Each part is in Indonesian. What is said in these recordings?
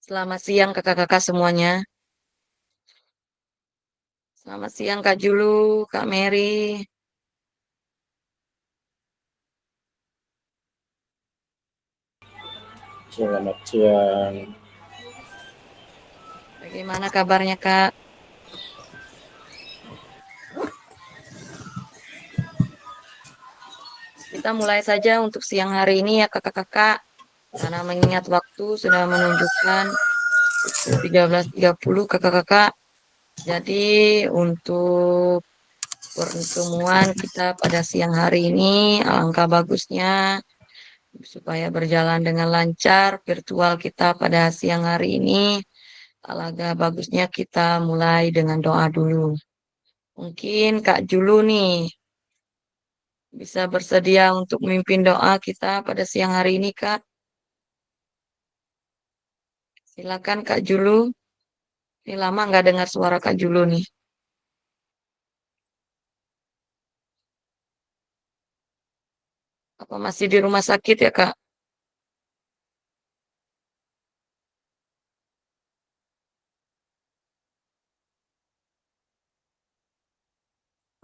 Selamat siang kakak-kakak semuanya. Selamat siang Kak Julu, Kak Mary. Selamat siang. Bagaimana kabarnya Kak? Kita mulai saja untuk siang hari ini ya kakak-kakak. Karena mengingat waktu sudah menunjukkan pukul 13.30 kakak-kakak. Jadi untuk pertemuan kita pada siang hari ini alangkah bagusnya supaya berjalan dengan lancar virtual kita pada siang hari ini. Alangkah bagusnya kita mulai dengan doa dulu. Mungkin Kak Julu nih bisa bersedia untuk memimpin doa kita pada siang hari ini, Kak. Silakan Kak Julu. Ini lama nggak dengar suara Kak Julu nih. Apa masih di rumah sakit ya, Kak?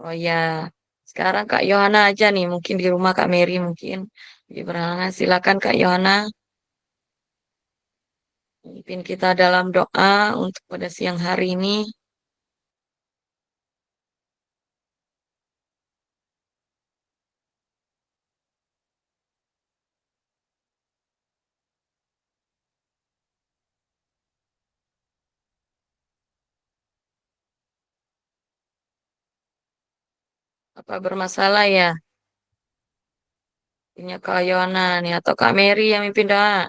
Oh ya, sekarang Kak Yohana aja nih, mungkin di rumah Kak Mary mungkin di berhalangan. Silakan Kak Yohana memimpin kita dalam doa untuk pada siang hari ini. Apa bermasalah ya? Punya Kak Yohana nih atau Kak Mary yang memimpin doa.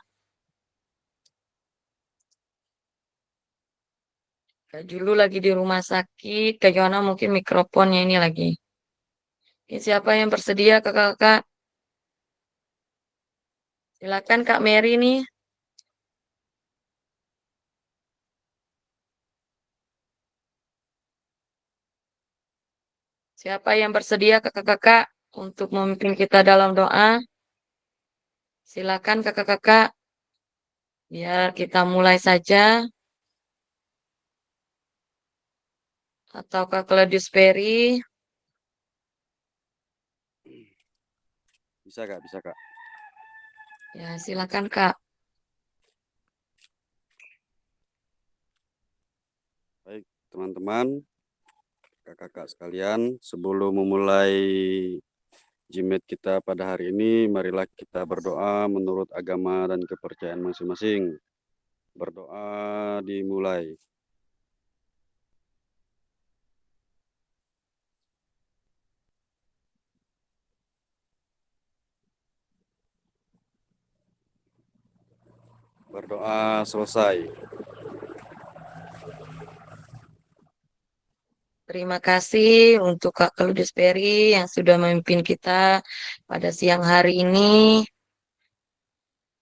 Kak Julu lagi di rumah sakit. Kak Yohana mungkin mikrofonnya ini lagi. Oke, siapa yang bersedia kakak-kakak? Silakan Kak Mary nih. Siapa yang bersedia kakak-kakak untuk memimpin kita dalam doa? Silakan kakak-kakak. Biar kita mulai saja. Atau Kak Claudius Perry. Bisa Kak, bisa Kak. Ya, silakan Kak. Baik, teman-teman, kakak-kakak sekalian, sebelum memulai Jimat kita pada hari ini, marilah kita berdoa menurut agama dan kepercayaan masing-masing. Berdoa dimulai. Berdoa selesai. Terima kasih untuk Kak Claudius Perry yang sudah memimpin kita pada siang hari ini.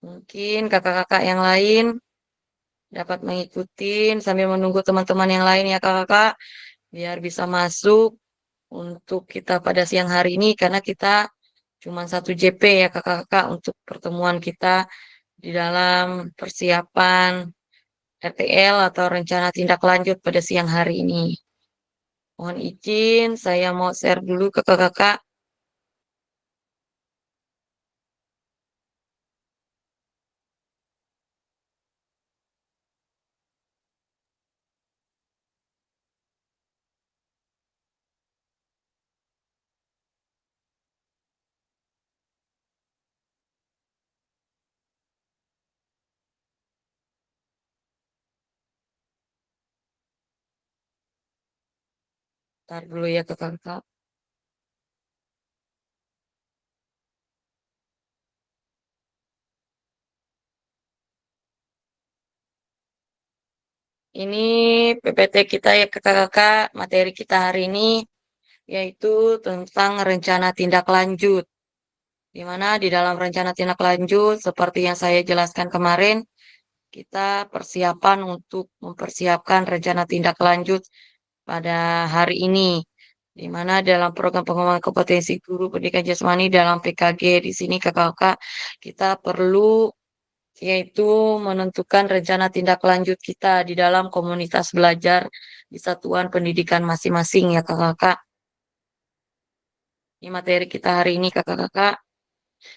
Mungkin kakak-kakak yang lain dapat mengikuti sambil menunggu teman-teman yang lain ya kakak-kakak. Biar bisa masuk untuk kita pada siang hari ini karena kita cuma satu JP ya kakak-kakak untuk pertemuan kita di dalam persiapan RTL atau rencana tindak lanjut pada siang hari ini. Mohon izin, saya mau share dulu ke kakak-kakak. Ntar dulu ya kakak-kakak. Ini PPT kita ya kakak-kakak, materi kita hari ini yaitu tentang rencana tindak lanjut. Di mana di dalam rencana tindak lanjut, seperti yang saya jelaskan kemarin, kita persiapan untuk mempersiapkan rencana tindak lanjut pada hari ini. Di mana dalam program pengembangan kompetensi guru pendidikan jasmani dalam PKG di sini kakak-kakak kita perlu yaitu menentukan rencana tindak lanjut kita di dalam komunitas belajar di satuan pendidikan masing-masing ya kakak-kakak. Ini materi kita hari ini kakak-kakak.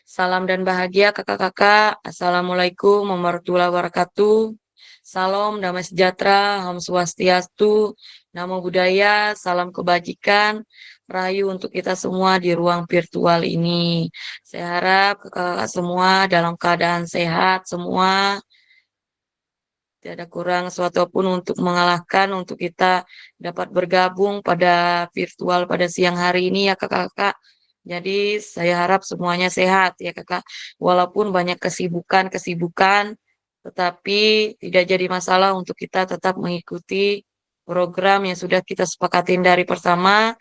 Salam dan bahagia kakak-kakak. Assalamualaikum warahmatullahi wabarakatuh. Salam damai sejahtera, Om Swastiastu, Namo Buddhaya, salam kebajikan, rahayu untuk kita semua di ruang virtual ini. Saya harap kakak-kakak semua dalam keadaan sehat semua, tidak ada kurang suatu pun untuk mengalahkan, untuk kita dapat bergabung pada virtual pada siang hari ini ya kakak-kakak. Jadi saya harap semuanya sehat ya kakak. Walaupun banyak kesibukan, tetapi tidak jadi masalah untuk kita tetap mengikuti program yang sudah kita sepakatin dari pertama,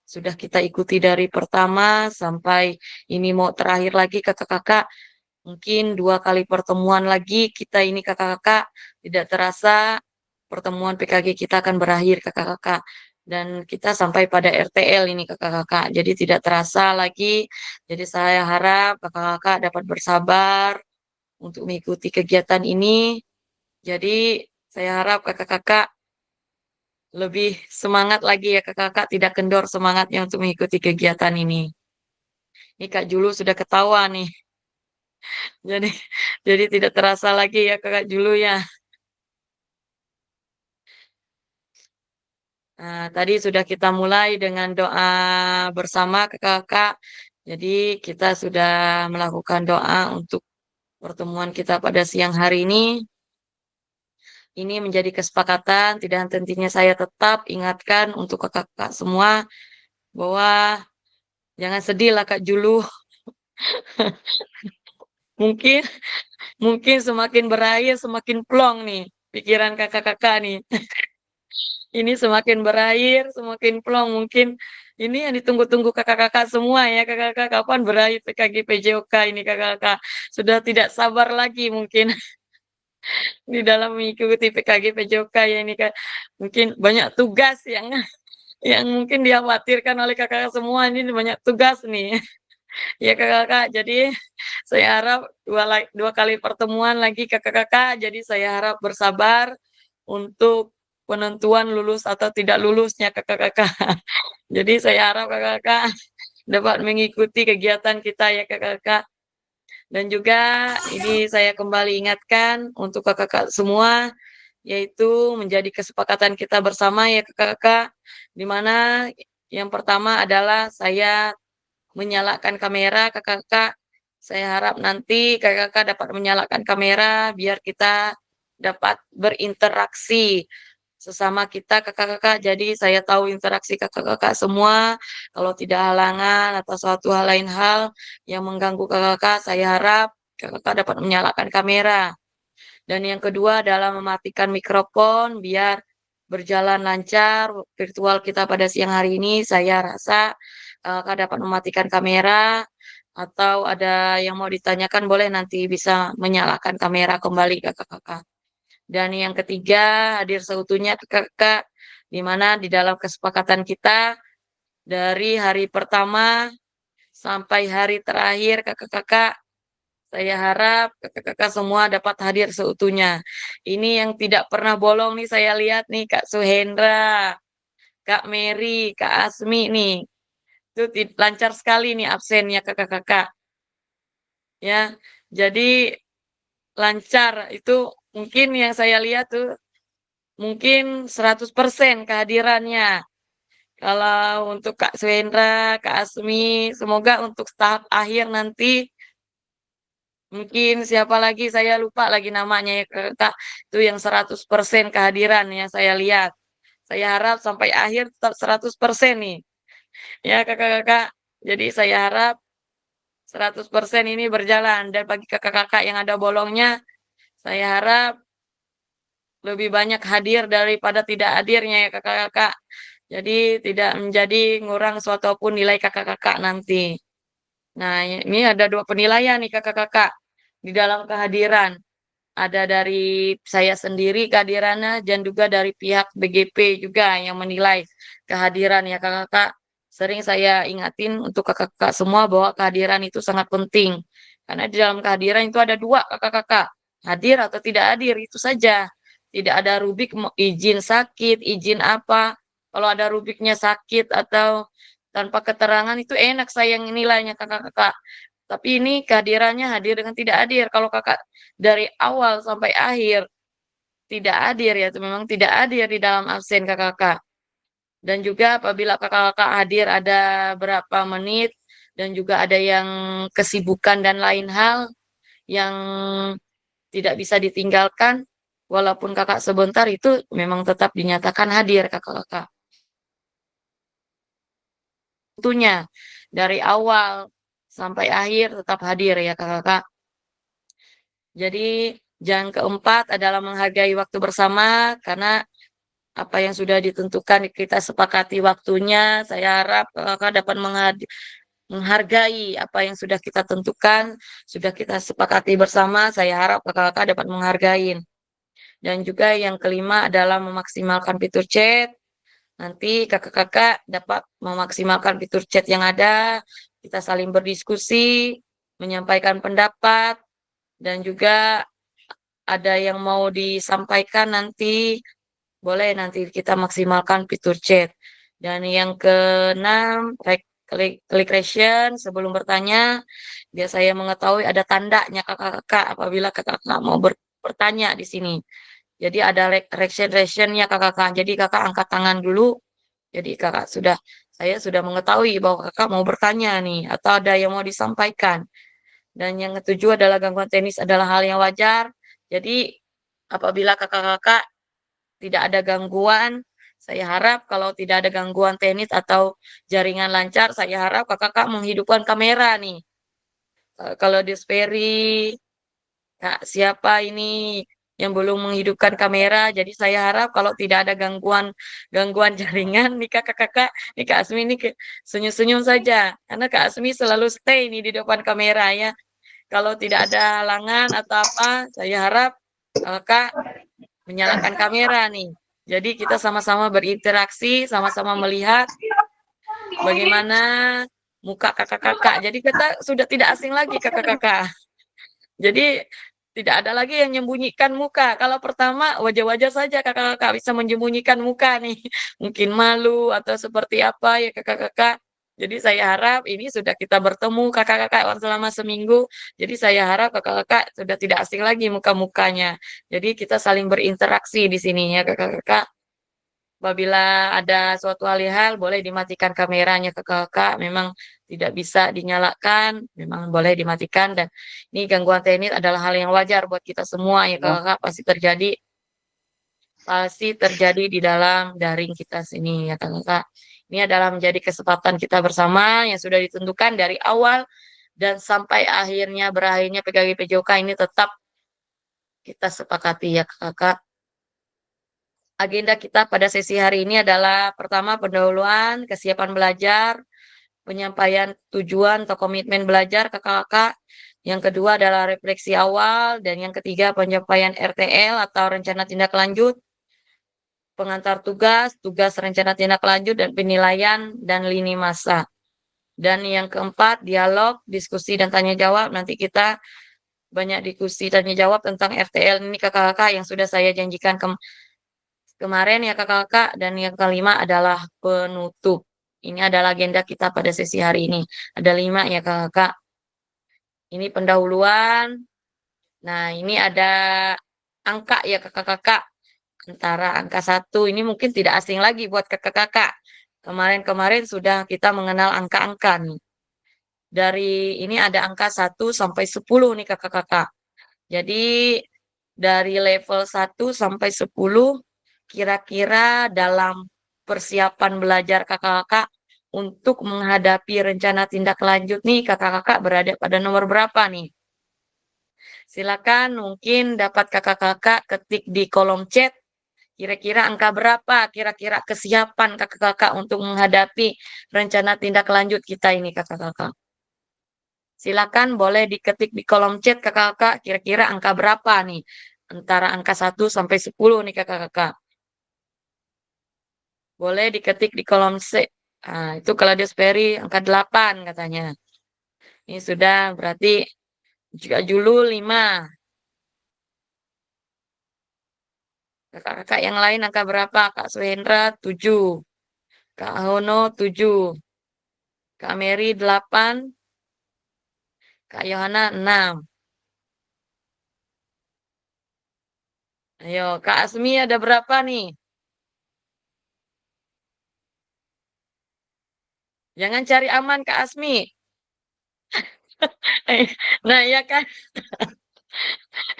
sudah kita ikuti dari pertama sampai ini mau terakhir lagi kakak-kakak. Mungkin 2 kali pertemuan lagi kita ini kakak-kakak, tidak terasa pertemuan PKG kita akan berakhir kakak-kakak. Dan kita sampai pada RTL ini kakak-kakak. Jadi tidak terasa lagi. Jadi saya harap kakak-kakak dapat bersabar untuk mengikuti kegiatan ini. Jadi saya harap kakak-kakak lebih semangat lagi ya kakak-kakak, tidak kendor semangatnya untuk mengikuti kegiatan ini. Ini Kak Julu sudah ketawa nih. Jadi jadi tidak terasa lagi ya Kakak Julu ya. Nah, tadi sudah kita mulai dengan doa bersama kakak-kakak. Jadi kita sudah melakukan doa untuk pertemuan kita pada siang hari ini. Ini menjadi kesepakatan, tidak henti-hentinya saya tetap ingatkan untuk kakak-kakak semua bahwa jangan sedih lah Kak Julu. Mungkin mungkin semakin berakhir semakin plong nih pikiran kakak-kakak nih. Ini semakin berakhir, semakin plong. Mungkin ini yang ditunggu-tunggu kakak-kakak semua ya, kakak-kakak kapan berakhir PKG PJOK ini kakak-kakak. Sudah tidak sabar lagi mungkin di dalam mengikuti PKG PJOK ya ini Kak. Mungkin banyak tugas yang mungkin dikhawatirkan oleh kakak-kakak semua ini banyak tugas nih. Ya kakak-kakak, jadi saya harap 2 kali pertemuan lagi kakak-kakak, jadi saya harap bersabar untuk penentuan lulus atau tidak lulusnya kakak-kakak. Jadi saya harap kakak-kakak dapat mengikuti kegiatan kita ya kakak-kakak. Dan juga ini saya kembali ingatkan untuk kakak-kakak semua, yaitu menjadi kesepakatan kita bersama ya kakak-kakak, di mana yang pertama adalah saya menyalakan kamera kakak-kakak. Saya harap nanti kakak-kakak dapat menyalakan kamera biar kita dapat berinteraksi sesama kita kakak-kakak. Jadi saya tahu interaksi kakak-kakak semua. Kalau tidak halangan atau suatu hal lain hal yang mengganggu kakak-kakak, saya harap kakak-kakak dapat menyalakan kamera. Dan yang kedua adalah mematikan mikrofon biar berjalan lancar virtual kita pada siang hari ini. Saya rasa kakak dapat mematikan kamera atau ada yang mau ditanyakan boleh nanti bisa menyalakan kamera kembali kakak-kakak. Dan yang ketiga, hadir seutuhnya kakak, di mana di dalam kesepakatan kita dari hari pertama sampai hari terakhir kakak-kakak, saya harap kakak-kakak semua dapat hadir seutuhnya. Ini yang tidak pernah bolong nih saya lihat nih Kak Suhendra, Kak Mary, Kak Asmi nih. Itu lancar sekali nih absennya kakak-kakak. Ya, jadi lancar itu mungkin yang saya lihat tuh mungkin 100% kehadirannya. Kalau untuk Kak Swendra, Kak Asmi, semoga untuk tahap akhir nanti mungkin siapa lagi saya lupa lagi namanya ya Kak. Itu yang 100% kehadiran ya saya lihat. Saya harap sampai akhir tetap 100% nih. Ya Kakak-kakak. Jadi saya harap 100% ini berjalan dan bagi kakak-kakak yang ada bolongnya, saya harap lebih banyak hadir daripada tidak hadirnya ya kakak-kakak. Jadi tidak menjadi ngurang suatu pun nilai kakak-kakak nanti. Nah, ini ada 2 penilaian nih kakak-kakak di dalam kehadiran. Ada dari saya sendiri kehadirannya dan juga dari pihak BGP juga yang menilai kehadiran ya kakak-kakak. Sering saya ingatin untuk kakak-kakak semua bahwa kehadiran itu sangat penting. Karena di dalam kehadiran itu ada 2 kakak-kakak. hadir atau tidak hadir, itu saja. Tidak ada rubrik izin sakit, izin apa. Kalau ada rubriknya sakit atau tanpa keterangan itu enak saya nilainya kakak-kakak. Tapi ini kehadirannya hadir dengan tidak hadir. Kalau kakak dari awal sampai akhir tidak hadir ya, itu memang tidak hadir di dalam absen kakak-kakak. Dan juga apabila kakak-kakak hadir ada berapa menit dan juga ada yang kesibukan dan lain hal yang tidak bisa ditinggalkan, walaupun kakak sebentar itu memang tetap dinyatakan hadir kakak-kakak. Tentunya dari awal sampai akhir tetap hadir ya kakak-kakak. Jadi yang keempat adalah menghargai waktu bersama karena apa yang sudah ditentukan kita sepakati waktunya. Saya harap kakak dapat menghargai apa yang sudah kita tentukan, sudah kita sepakati bersama. Saya harap kakak-kakak dapat menghargai. Dan juga yang kelima adalah memaksimalkan fitur chat. Nanti kakak-kakak dapat memaksimalkan fitur chat yang ada, kita saling berdiskusi, menyampaikan pendapat, dan juga ada yang mau disampaikan nanti, boleh nanti kita maksimalkan fitur chat. Dan yang keenam, klik reaction sebelum bertanya, biar saya mengetahui ada tandanya kakak-kakak apabila kakak-kakak mau bertanya di sini. Jadi ada reaction-reactionnya kakak-kakak. Jadi kakak angkat tangan dulu. Jadi saya sudah mengetahui bahwa kakak mau bertanya nih, atau ada yang mau disampaikan. Dan yang ketujuh adalah gangguan teknis adalah hal yang wajar. Jadi apabila kakak-kakak tidak ada gangguan, saya harap kalau tidak ada gangguan teknis atau jaringan lancar, saya harap kakak-kakak menghidupkan kamera nih. Kalau di Sperry, Kak, siapa ini yang belum menghidupkan kamera? Jadi saya harap kalau tidak ada gangguan gangguan jaringan nih kakak-kakak, nih Kak Asmi ini senyum-senyum saja. Karena Kak Asmi selalu stay nih di depan kamera ya. Kalau tidak ada halangan atau apa, saya harap kakak menyalakan kamera nih. Jadi kita sama-sama berinteraksi, sama-sama melihat bagaimana muka kakak-kakak. Jadi kita sudah tidak asing lagi kakak-kakak. Jadi tidak ada lagi yang menyembunyikan muka. Kalau pertama wajah-wajah saja kakak-kakak bisa menyembunyikan muka nih. Mungkin malu atau seperti apa ya kakak-kakak. Jadi saya harap ini sudah kita bertemu kakak-kakak selama seminggu. Jadi saya harap kakak-kakak sudah tidak asing lagi muka-mukanya. Jadi kita saling berinteraksi di sini ya kakak-kakak. Apabila ada suatu hal boleh dimatikan kameranya kakak-kakak. Memang tidak bisa dinyalakan, memang boleh dimatikan. Dan ini gangguan teknis adalah hal yang wajar buat kita semua ya kakak-kakak. Pasti terjadi di dalam daring kita sini ya kakak-kakak. Ini adalah menjadi kesempatan kita bersama yang sudah ditentukan dari awal dan sampai berakhirnya PKG PJOK ini tetap kita sepakati ya kakak-kakak. Agenda kita pada sesi hari ini adalah pertama pendahuluan, kesiapan belajar, penyampaian tujuan atau komitmen belajar kakak-kakak. Yang kedua adalah refleksi awal dan yang ketiga penyampaian RTL atau rencana tindak lanjut, pengantar tugas, tugas rencana tindak lanjut dan penilaian dan lini masa. Dan yang keempat dialog, diskusi dan tanya jawab. Nanti kita banyak diskusi tanya jawab tentang RTL ini kakak-kakak yang sudah saya janjikan kemarin ya kakak-kakak. Dan yang kelima adalah penutup. Ini adalah agenda kita pada sesi hari ini. Ada 5 ya kakak-kakak. Ini pendahuluan. Nah ini ada angka ya kakak-kakak. Antara angka 1 ini mungkin tidak asing lagi buat kakak-kakak. Kemarin-kemarin sudah kita mengenal angka-angka nih. Dari ini ada angka 1 sampai 10 nih kakak-kakak. Jadi dari level 1 sampai 10 kira-kira dalam persiapan belajar kakak-kakak untuk menghadapi rencana tindak lanjut nih kakak-kakak berada pada nomor berapa nih? Silakan mungkin dapat kakak-kakak ketik di kolom chat kira-kira angka berapa kira-kira kesiapan kakak-kakak untuk menghadapi rencana tindak lanjut kita ini kakak-kakak. Silakan boleh diketik di kolom chat kakak-kakak kira-kira angka berapa nih? Antara angka 1 sampai 10 nih kakak-kakak. Boleh diketik di kolom chat. Nah, itu kalau dia Sperry angka 8 katanya. Ini sudah berarti juga Julu 5. Kakak-kakak yang lain angka berapa? Kak Suhendra 7, Kak Hono 7, Kak Mary 8, Kak Yohana 6. Ayo, Kak Asmi ada berapa nih? Jangan cari aman, Kak Asmi. Nah, ya kan?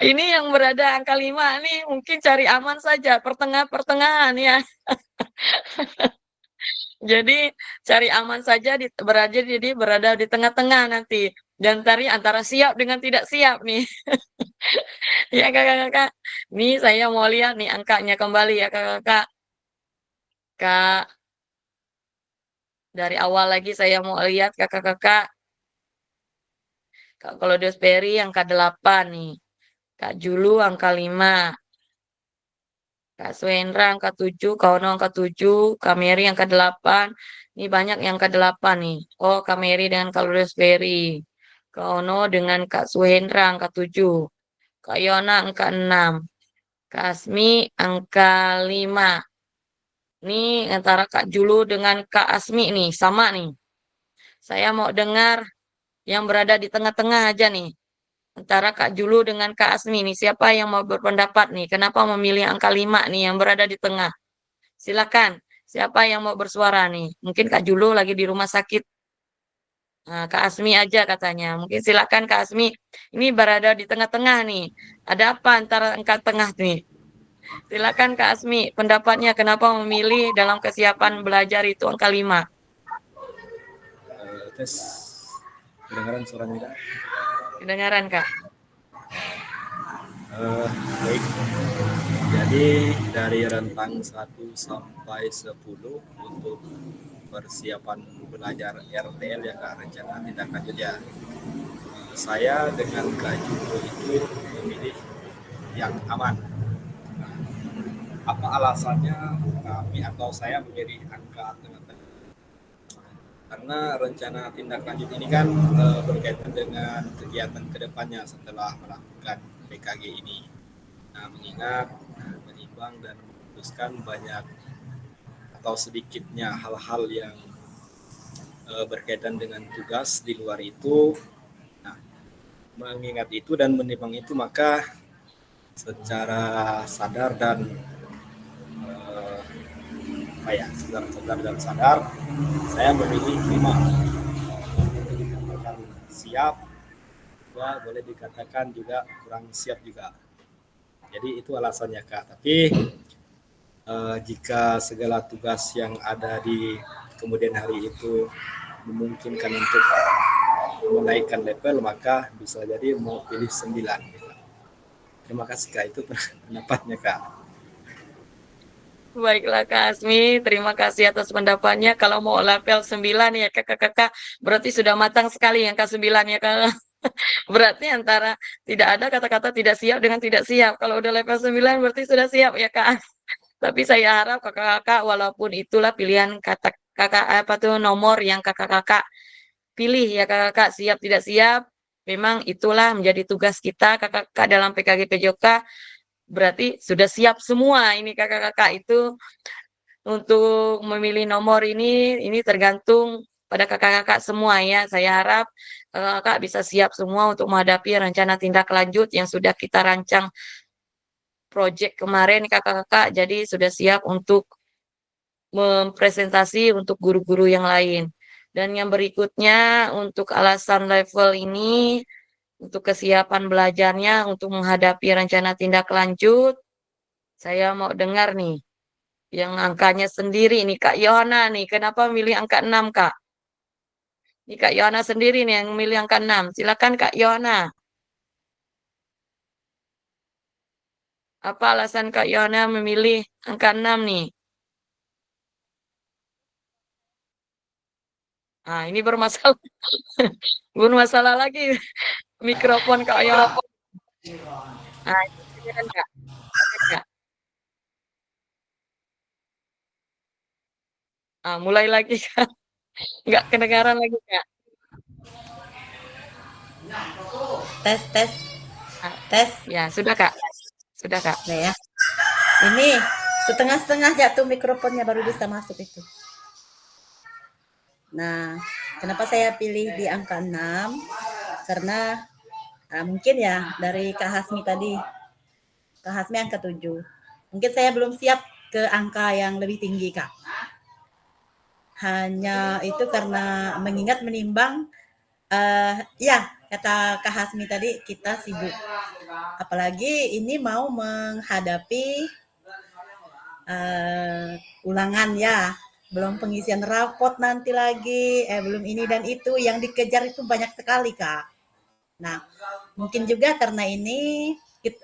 Ini yang berada angka 5 nih mungkin cari aman saja, pertengahan-pertengahan ya. Jadi cari aman saja berada di tengah-tengah nanti. Dan tadi antara siap dengan tidak siap nih. Ya kakak-kakak. Nih saya mau lihat nih angkanya kembali ya kakak-kakak. Kak, dari awal lagi saya mau lihat kakak-kakak. Kak Claudius Perry angka 8 nih. Kak Julu angka 5. Kak Suendra angka 7, Kak Ono angka 7, Kak Mary angka 8. Ini banyak yang angka 8 nih. Oh, Kak Mary dengan Kak Lulus Ferry. Kak Ono dengan Kak Suhendra angka 7. Kak Yona angka 6. Kak Asmi angka 5. Nih antara Kak Julu dengan Kak Asmi nih, sama nih. Saya mau dengar yang berada di tengah-tengah aja nih. Antara Kak Julu dengan Kak Asmi nih, siapa yang mau berpendapat nih? Kenapa memilih angka 5 nih yang berada di tengah? Silakan. Siapa yang mau bersuara nih? Mungkin Kak Julu lagi di rumah sakit. Nah, Kak Asmi aja katanya. Mungkin silakan Kak Asmi. Ini berada di tengah-tengah nih. Ada apa antara angka tengah nih? Silakan Kak Asmi. Pendapatnya kenapa memilih dalam kesiapan belajar itu angka 5? Tes kedengaran suaranya tidak? Kedengaran Kak? Baik, jadi dari rentang 1 sampai 10 untuk persiapan belajar RTL ya Kak, rencana tindak lanjut ya. Saya dengan Kak Judo itu memilih yang aman. Apa alasannya kami atau saya memilih angka tengah-tengah? Karena rencana tindak lanjut ini kan berkaitan dengan kegiatan kedepannya setelah melakukan PKG ini. Nah, mengingat, menimbang dan memutuskan banyak atau sedikitnya hal-hal yang berkaitan dengan tugas di luar itu. Nah, mengingat itu dan menimbang itu maka secara sadar dan sadar dan sadar saya memilih 5. Boleh dikatakan siap, juga boleh dikatakan juga kurang siap juga. Jadi itu alasannya Kak. Tapi jika segala tugas yang ada di kemudian hari itu memungkinkan untuk menaikkan level, maka bisa jadi mau pilih 9. Terima kasih Kak, itu pendapatnya Kak. Baiklah Kak Asmi, terima kasih atas pendapatnya. Kalau mau level 9 ya kakak-kakak, berarti sudah matang sekali yang K9 ya Kak. Berarti antara tidak ada kata-kata tidak siap dengan tidak siap. Kalau udah level 9 berarti sudah siap ya Kak. Tapi saya harap kakak-kakak walaupun itulah pilihan kata kakak apa tuh nomor yang kakak-kakak pilih ya kakak-kakak siap tidak siap. Memang itulah menjadi tugas kita kakak-kakak dalam PKG PJOK berarti sudah siap semua ini kakak-kakak itu untuk memilih nomor ini tergantung pada kakak-kakak semua ya. Saya harap kakak bisa siap semua untuk menghadapi rencana tindak lanjut yang sudah kita rancang project kemarin kakak-kakak. Jadi sudah siap untuk mempresentasi untuk guru-guru yang lain. Dan yang berikutnya untuk alasan level ini, untuk kesiapan belajarnya, untuk menghadapi rencana tindak lanjut, saya mau dengar nih, yang angkanya sendiri nih, Kak Yohana nih, kenapa milih angka 6, Kak? Ini Kak Yohana sendiri nih yang milih angka 6. Silakan Kak Yohana. Apa alasan Kak Yohana memilih angka 6 nih? Nah, ini bermasalah. Bermasalah lagi mikrofon Kak Yohana. Nah, ini kedengeran, Kak. Oke, Kak. Ah, mulai lagi, Kak. Nggak kedengaran lagi, Kak. Tes tes Ah, tes ya, sudah, Kak. Sudah, Kak. ya. Ini setengah-setengah jatuh mikrofonnya baru bisa masuk itu. Nah, kenapa saya pilih di angka 6? Karena mungkin ya dari Kak Hasmi tadi. Kak Hasmi angka 7. Mungkin saya belum siap ke angka yang lebih tinggi, Kak. Hanya itu karena mengingat menimbang ya kata Kak Hasmi tadi kita sibuk. Apalagi ini mau menghadapi ulangan ya, belum pengisian rapot nanti lagi, belum ini dan itu yang dikejar itu banyak sekali Kak. Nah, mungkin juga karena ini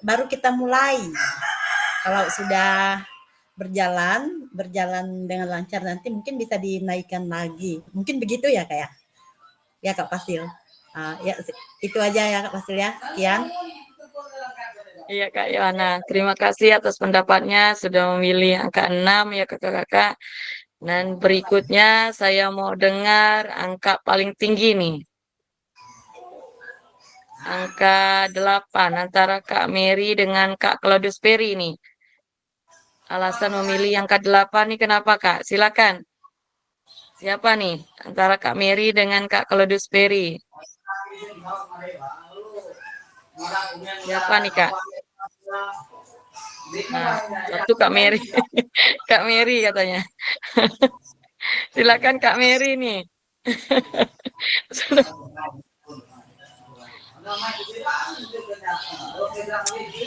baru kita mulai. Kalau sudah berjalan dengan lancar nanti mungkin bisa dinaikkan lagi. Mungkin begitu ya Kak ya? Ya Kak Pasil. Ya itu aja ya Kak Pasil ya. Sekian. Iya Kak Yohana, terima kasih atas pendapatnya sudah memilih angka 6 ya kakak-kakak. Dan berikutnya saya mau dengar angka paling tinggi nih. Angka 8 antara Kak Mary dengan Kak Claudius Perry nih. Alasan memilih angka 8 nih kenapa Kak? Silakan. Siapa nih antara Kak Mary dengan Kak Claudius Perry? Siapa nih Kak? Nah, satu Kak Mary. Kak Mary katanya. Silakan Kak Mary nih.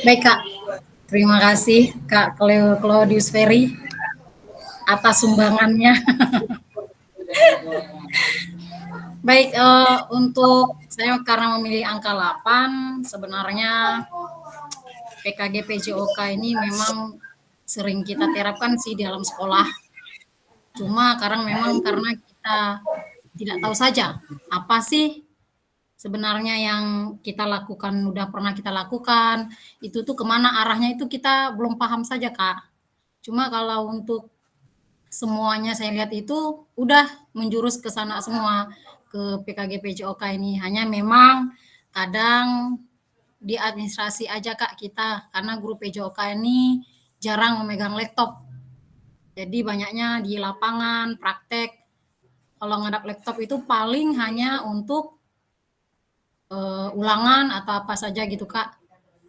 Baik Kak, terima kasih Kak Claudius Ferry atas sumbangannya. Baik, untuk saya karena memilih angka 8, sebenarnya PKG PJOK ini memang sering kita terapkan sih di dalam sekolah. Cuma memang karena kita tidak tahu saja apa sih sebenarnya yang kita lakukan, udah pernah kita lakukan, itu tuh kemana arahnya itu kita belum paham saja Kak. Cuma kalau untuk semuanya saya lihat itu udah menjurus ke sana semua, ke PKG PJOK ini. Hanya memang kadang di administrasi aja Kak kita, karena guru PJOK ini jarang memegang laptop. Jadi banyaknya di lapangan, praktek. Kalau ngadap laptop itu paling hanya untuk ulangan atau apa saja gitu Kak.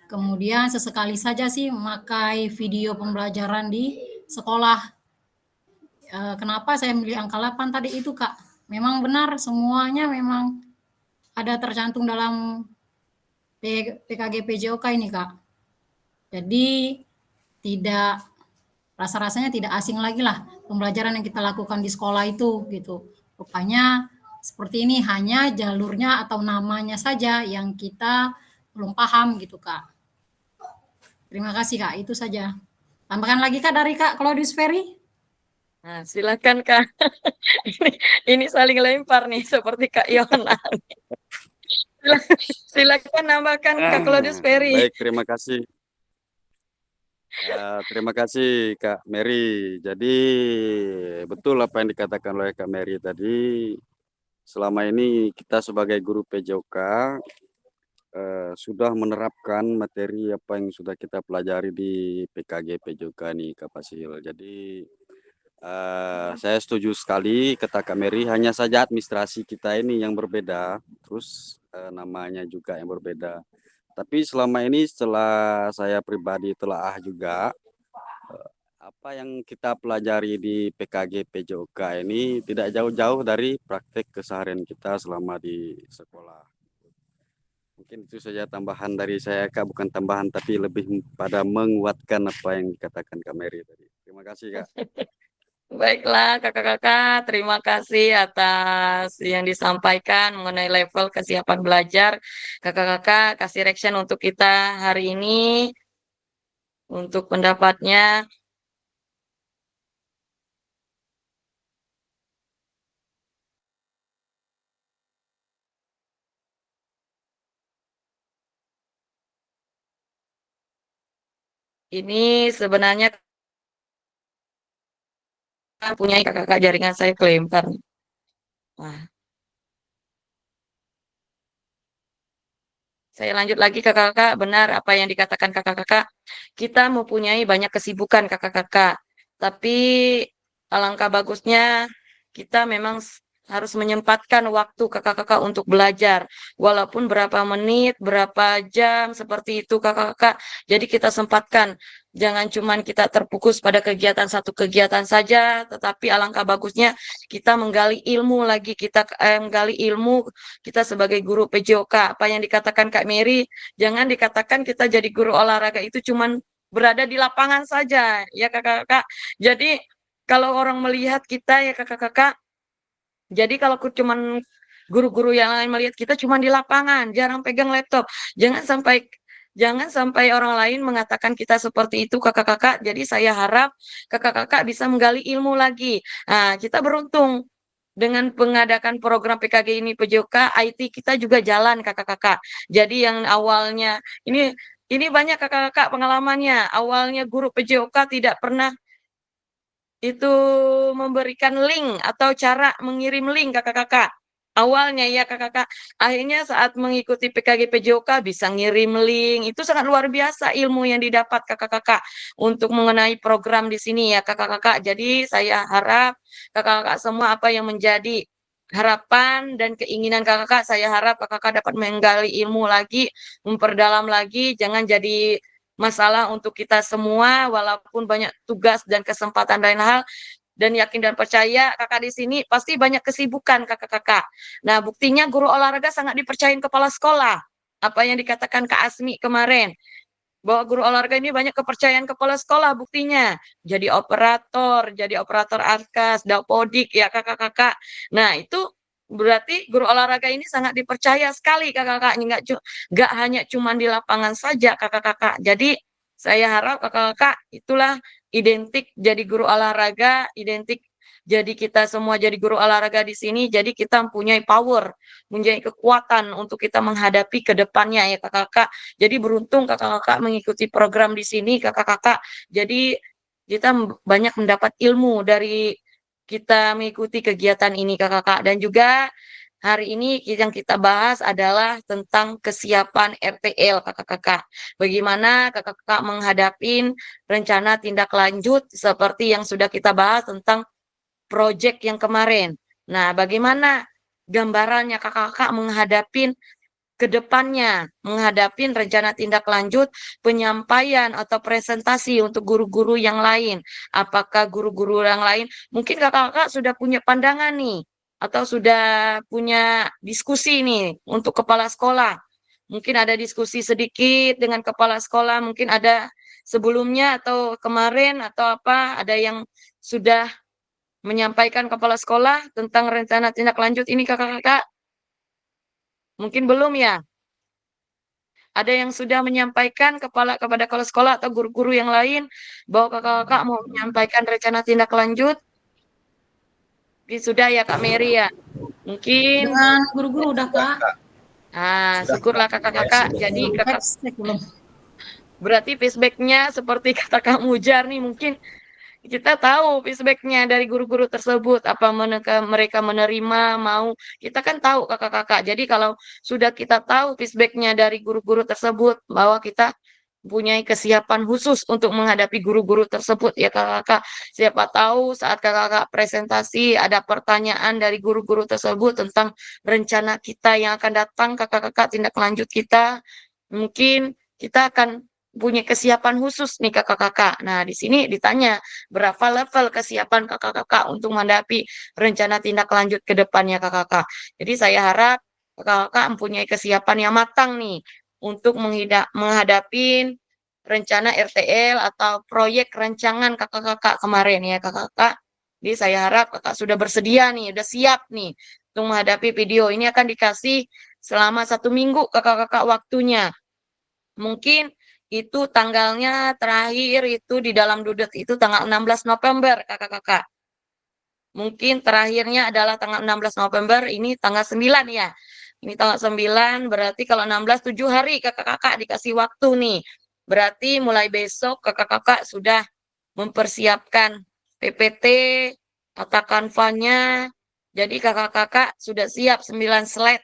Kemudian sesekali saja sih memakai video pembelajaran di sekolah. Kenapa saya milih angka 8 tadi itu Kak? Memang benar semuanya memang ada tercantum dalam PKG PJOK ini Kak. Jadi tidak rasa-rasanya tidak asing lagi lah pembelajaran yang kita lakukan di sekolah itu gitu. Rupanya seperti ini hanya jalurnya atau namanya saja yang kita belum paham gitu Kak. Terima kasih Kak, itu saja. Tambahkan lagi Kak dari Kak Claudius Ferry. Nah, silakan Kak. ini saling lempar nih seperti Kak Yona. Silakan nambahkan Kak Claudius Ferry. Baik, terima kasih. Terima kasih Kak Mary. Jadi betul apa yang dikatakan oleh Kak Mary tadi. Selama ini kita sebagai guru PJOK sudah menerapkan materi apa yang sudah kita pelajari di PKG PJOK nih Kak Pasil. Jadi saya setuju sekali kata Kak Mary, hanya saja administrasi kita ini yang berbeda, terus namanya juga yang berbeda. Tapi selama ini setelah saya pribadi telaah juga, apa yang kita pelajari di PKG PJOK ini tidak jauh-jauh dari praktek keseharian kita selama di sekolah. Mungkin itu saja tambahan dari saya Kak, bukan tambahan tapi lebih pada menguatkan apa yang dikatakan Kak Mary tadi. Terima kasih Kak. Baiklah kakak-kakak, terima kasih atas yang disampaikan mengenai level kesiapan belajar. Kakak-kakak kasih reaction untuk kita hari ini. Untuk pendapatnya. Ini sebenarnya punya kakak-kakak jaringan saya kelempar. Wah. saya lanjut lagi kakak-kakak, benar apa yang dikatakan kakak-kakak. Kita mempunyai banyak kesibukan kakak-kakak. Tapi alangkah bagusnya kita memang harus menyempatkan waktu kakak-kakak untuk belajar. Walaupun berapa menit, berapa jam, seperti itu kakak-kakak. Jadi kita sempatkan. Jangan cuman kita terfokus pada kegiatan satu kegiatan saja, tetapi alangkah bagusnya kita menggali ilmu lagi, kita menggali ilmu kita sebagai guru PJOK. Apa yang dikatakan Kak Mary, jangan dikatakan kita jadi guru olahraga itu cuman berada di lapangan saja, ya kakak-kakak. Jadi kalau orang melihat kita ya kakak-kakak, jadi kalau cuman guru-guru yang lain melihat kita cuma di lapangan, jarang pegang laptop. Jangan sampai orang lain mengatakan kita seperti itu kakak-kakak. Jadi saya harap kakak-kakak bisa menggali ilmu lagi. Nah, kita beruntung dengan mengadakan program PKG ini PJOK, IT kita juga jalan kakak-kakak. Jadi yang awalnya ini banyak kakak-kakak pengalamannya. Awalnya guru PJOK tidak pernah itu memberikan link atau cara mengirim link kakak-kakak. Awalnya ya kakak-kakak, akhirnya saat mengikuti PKG PJOK bisa ngirim link. Itu sangat luar biasa ilmu yang didapat kakak-kakak untuk mengenai program di sini ya kakak-kakak. Jadi saya harap kakak-kakak semua apa yang menjadi harapan dan keinginan kakak-kakak, saya harap kakak-kakak dapat menggali ilmu lagi, memperdalam lagi, jangan jadi masalah untuk kita semua, walaupun banyak tugas dan kesempatan lain hal, dan yakin dan percaya kakak di sini pasti banyak kesibukan kakak-kakak. Nah, buktinya guru olahraga sangat dipercayain kepala sekolah. Apa yang dikatakan Kak Asmi kemarin, bahwa guru olahraga ini banyak kepercayaan kepala sekolah buktinya. Jadi operator ARKAS, Dapodik ya kakak-kakak. Nah, itu berarti guru olahraga ini sangat dipercaya sekali kakak-kakak. Nggak hanya cuma di lapangan saja kakak-kakak. Jadi saya harap kakak-kakak itulah identik jadi guru olahraga, identik jadi kita semua jadi guru olahraga di sini. Jadi kita mempunyai power, mempunyai kekuatan untuk kita menghadapi ke depannya ya kakak-kakak. Jadi beruntung kakak-kakak mengikuti program di sini kakak-kakak. Jadi kita banyak mendapat ilmu dari kita mengikuti kegiatan ini kakak-kakak. Dan juga hari ini yang kita bahas adalah tentang kesiapan RTL kakak-kakak. Bagaimana kakak-kakak menghadapi rencana tindak lanjut seperti yang sudah kita bahas tentang proyek yang kemarin. Nah, bagaimana gambarannya kakak-kakak menghadapi ke depannya, menghadapi rencana tindak lanjut penyampaian atau presentasi untuk guru-guru yang lain. Apakah guru-guru yang lain, mungkin kakak-kakak sudah punya pandangan nih, atau sudah punya diskusi nih untuk kepala sekolah. Mungkin ada diskusi sedikit dengan kepala sekolah, mungkin ada sebelumnya atau kemarin atau apa, ada yang sudah menyampaikan kepala sekolah tentang rencana tindak lanjut ini kakak-kakak? Mungkin belum ya? Ada yang sudah menyampaikan kepada kepala sekolah atau guru-guru yang lain bahwa kakak-kakak mau menyampaikan rencana tindak lanjut? Mungkin sudah ya Kak Mary ya? Mungkin, Dengan guru-guru udah Kak. Sudah, syukurlah Kak. kakak-kakak. Ya, Jadi Belum kakak praktek belum. berarti feedback-nya seperti kata Kak Mujar nih, mungkin kita tahu feedback-nya dari guru-guru tersebut, apa mereka menerima, mau. Kita kan tahu kakak-kakak. Jadi kalau sudah kita tahu feedback-nya dari guru-guru tersebut, bahwa kita punya kesiapan khusus untuk menghadapi guru-guru tersebut ya kakak-kakak. Siapa tahu saat kakak-kakak presentasi ada pertanyaan dari guru-guru tersebut tentang rencana kita yang akan datang, kakak-kakak tindak lanjut kita, mungkin kita akan punya kesiapan khusus nih kakak-kakak. Nah, di sini ditanya berapa level kesiapan kakak-kakak untuk menghadapi rencana tindak lanjut ke depannya kakak-kakak. Jadi saya harap kakak-kakak mempunyai kesiapan yang matang nih untuk menghadapi rencana RTL atau proyek rancangan kakak-kakak kemarin ya kakak-kakak. Jadi saya harap kakak sudah bersedia nih, sudah siap nih untuk menghadapi video. Ini akan dikasih selama 1 minggu kakak-kakak waktunya. Mungkin itu tanggalnya terakhir itu di dalam duduk itu tanggal 16 November kakak-kakak. Mungkin terakhirnya adalah tanggal 16 November, ini tanggal 9 ya. Ini tanggal 9, berarti kalau 16, 7 hari kakak-kakak dikasih waktu nih. Berarti mulai besok kakak-kakak sudah mempersiapkan PPT, tata kanvanya. Jadi kakak-kakak sudah siap 9 slide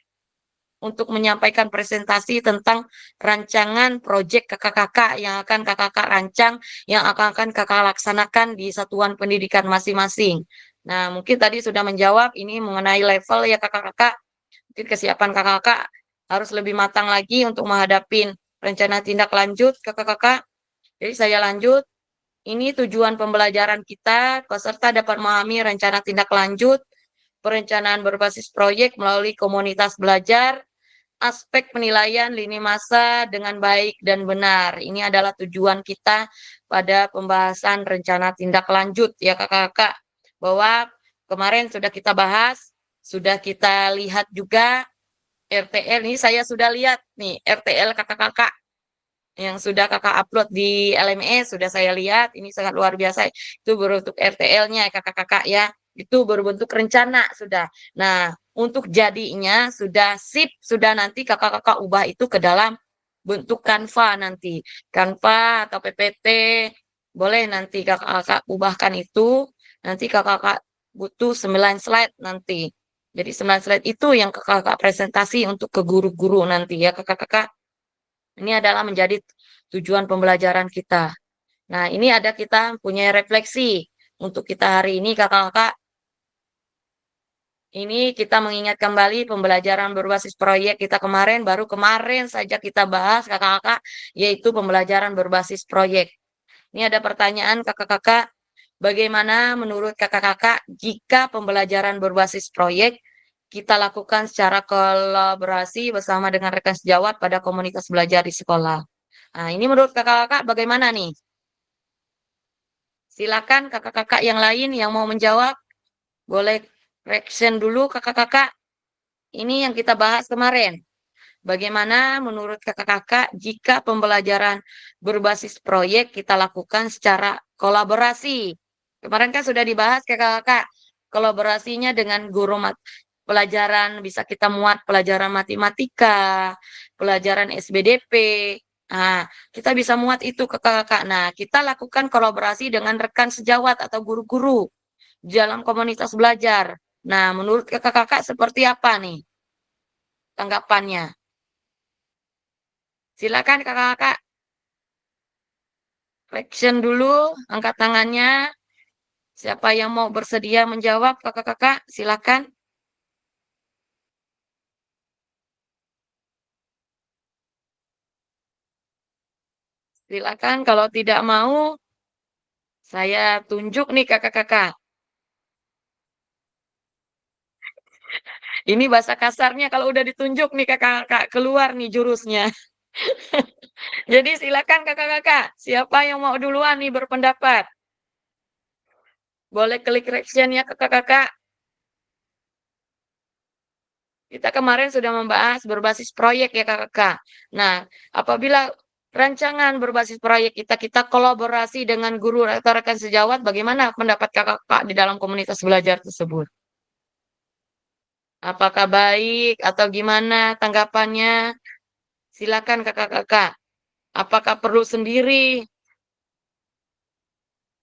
untuk menyampaikan presentasi tentang rancangan proyek kakak-kakak yang akan kakak-kakak rancang, yang akan kakak laksanakan di satuan pendidikan masing-masing. Nah, mungkin tadi sudah menjawab ini mengenai level ya kakak-kakak. Mungkin kesiapan kakak-kakak harus lebih matang lagi untuk menghadapi rencana tindak lanjut kakak-kakak. Jadi saya lanjut. Ini tujuan pembelajaran kita, peserta dapat memahami rencana tindak lanjut, perencanaan berbasis proyek melalui komunitas belajar, aspek penilaian lini masa dengan baik dan benar. Ini adalah tujuan kita pada pembahasan rencana tindak lanjut ya kakak-kakak. Bahwa kemarin sudah kita bahas, sudah kita lihat juga RTL, ini saya sudah lihat nih RTL kakak-kakak yang sudah kakak upload di LMS, sudah saya lihat, ini sangat luar biasa. Itu berbentuk RTL-nya kakak-kakak ya, itu berbentuk rencana sudah. Nah, untuk jadinya sudah sip, sudah nanti kakak-kakak ubah itu ke dalam bentuk Canva nanti. Canva atau PPT, boleh nanti kakak-kakak ubahkan itu, nanti kakak-kakak butuh 9 slide nanti. Jadi 9 slide itu yang kakak-kakak presentasi untuk ke guru-guru nanti ya kakak-kakak. Ini adalah menjadi tujuan pembelajaran kita. Nah, ini ada kita punya refleksi untuk kita hari ini kakak-kakak. Ini kita mengingat kembali pembelajaran berbasis proyek kita kemarin, baru kemarin saja kita bahas kakak-kakak, yaitu pembelajaran berbasis proyek. Ini ada pertanyaan kakak-kakak, bagaimana menurut kakak-kakak jika pembelajaran berbasis proyek kita lakukan secara kolaborasi bersama dengan rekan sejawat pada komunitas belajar di sekolah? Nah, ini menurut kakak-kakak bagaimana nih? Silakan kakak-kakak yang lain yang mau menjawab. Boleh reaction dulu kakak-kakak. Ini yang kita bahas kemarin. Bagaimana menurut kakak-kakak jika pembelajaran berbasis proyek kita lakukan secara kolaborasi? Kemarin kan sudah dibahas kakak-kakak. Kolaborasinya dengan guru pelajaran, bisa kita muat pelajaran matematika, pelajaran SBDP. Nah, kita bisa muat itu ke kakak-kakak. Nah, kita lakukan kolaborasi dengan rekan sejawat atau guru-guru di dalam komunitas belajar. Nah, menurut kakak-kakak seperti apa nih tanggapannya? Silakan kakak-kakak, reaction dulu, angkat tangannya. Siapa yang mau bersedia menjawab kakak-kakak, silakan. Silakan, kalau tidak mau, saya tunjuk nih kakak-kakak. Ini bahasa kasarnya kalau udah ditunjuk nih kakak-kakak, keluar nih jurusnya. Jadi silakan kakak-kakak, siapa yang mau duluan nih berpendapat? Boleh klik reaction ya kakak-kakak. Kita kemarin sudah membahas berbasis proyek ya kakak-kakak. Nah, apabila rancangan berbasis proyek kita kolaborasi dengan guru atau rekan sejawat, bagaimana pendapat kakak-kakak di dalam komunitas belajar tersebut? Apakah baik atau gimana tanggapannya? Silakan kakak-kakak. Apakah perlu sendiri?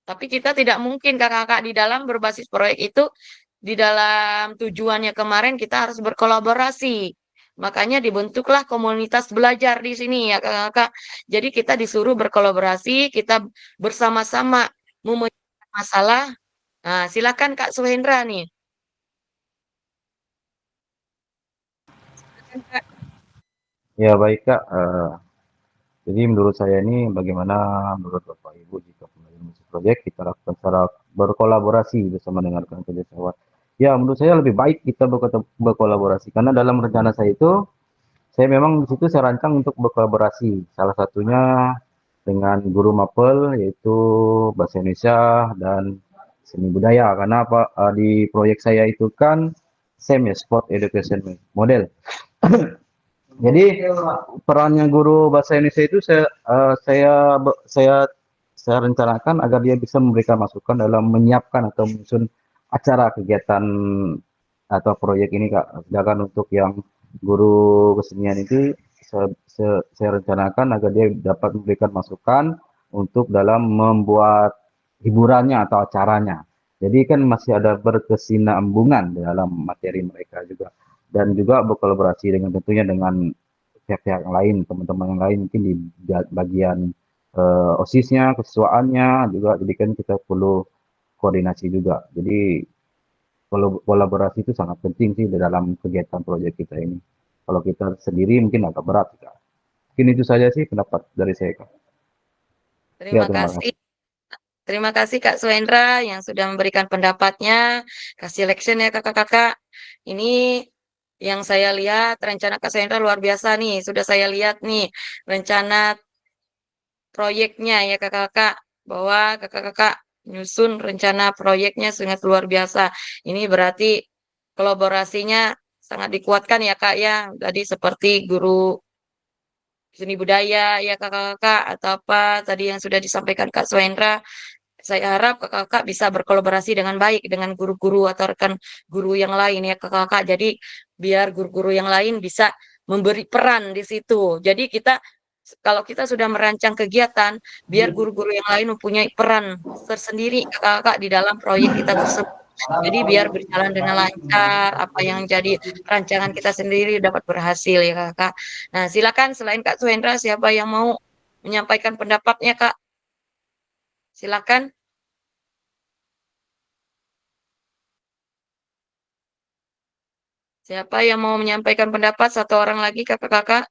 Tapi kita tidak mungkin kakak-kakak di dalam berbasis proyek itu, di dalam tujuannya kemarin kita harus berkolaborasi. Makanya dibentuklah komunitas belajar di sini ya kakak-kakak. Jadi kita disuruh berkolaborasi, kita bersama-sama memecahkan masalah. Nah, silakan Kak Suhendra nih. Silakan, Kak. Ya baik Kak, jadi menurut saya ini bagaimana menurut Bapak Ibu jika pembelajaran musik proyek kita lakukan secara berkolaborasi bersama dengan rekan kerja sejawat. Ya menurut saya lebih baik kita berkolaborasi karena dalam rencana saya itu saya memang di situ saya rancang untuk berkolaborasi. Salah satunya dengan guru mapel yaitu bahasa Indonesia dan seni budaya karena apa di proyek saya itu kan SEM ya Sport Education Model. Jadi perannya guru bahasa Indonesia itu saya rencanakan agar dia bisa memberikan masukan dalam menyiapkan atau menyusun acara kegiatan atau proyek ini Kak. Sedangkan untuk yang guru kesenian itu saya rencanakan agar dia dapat memberikan masukan untuk dalam membuat hiburannya atau acaranya. Jadi kan masih ada berkesinambungan dalam materi mereka juga. dan juga berkolaborasi dengan tentunya dengan pihak-pihak yang lain, teman-teman yang lain mungkin di bagian OSIS-nya, kesiswaannya juga. Jadi kan kita perlu koordinasi juga. Jadi kolaborasi itu sangat penting sih di dalam kegiatan proyek kita ini. Kalau kita sendiri mungkin agak berat, Kak. Mungkin itu saja sih pendapat dari saya, Kak. Ya, Terima terima kasih. kasih. Terima kasih Kak Suendra yang sudah memberikan pendapatnya, kasih lection ya kakak-kakak. Ini yang saya lihat rencana Kak Suendra luar biasa nih. Sudah saya lihat nih rencana proyeknya ya kakak-kakak, bahwa kakak-kakak nyusun rencana proyeknya sangat luar biasa. Ini berarti kolaborasinya sangat dikuatkan ya Kak ya. Tadi seperti guru seni budaya ya kakak-kakak atau apa tadi yang sudah disampaikan Kak Suendra. Saya harap kakak-kakak bisa berkolaborasi dengan baik dengan guru-guru atau rekan guru yang lain ya kakak-kakak. Jadi biar guru-guru yang lain bisa memberi peran di situ. Jadi kita kalau kita sudah merancang kegiatan, biar guru-guru yang lain mempunyai peran tersendiri kakak-kakak di dalam proyek kita tersebut. Jadi biar berjalan dengan lancar, apa yang jadi rancangan kita sendiri dapat berhasil ya kakak. Nah silakan selain Kak Suhendra siapa yang mau menyampaikan pendapatnya Kak? Silakan. Siapa yang mau menyampaikan pendapat? Satu orang lagi, kakak-kakak.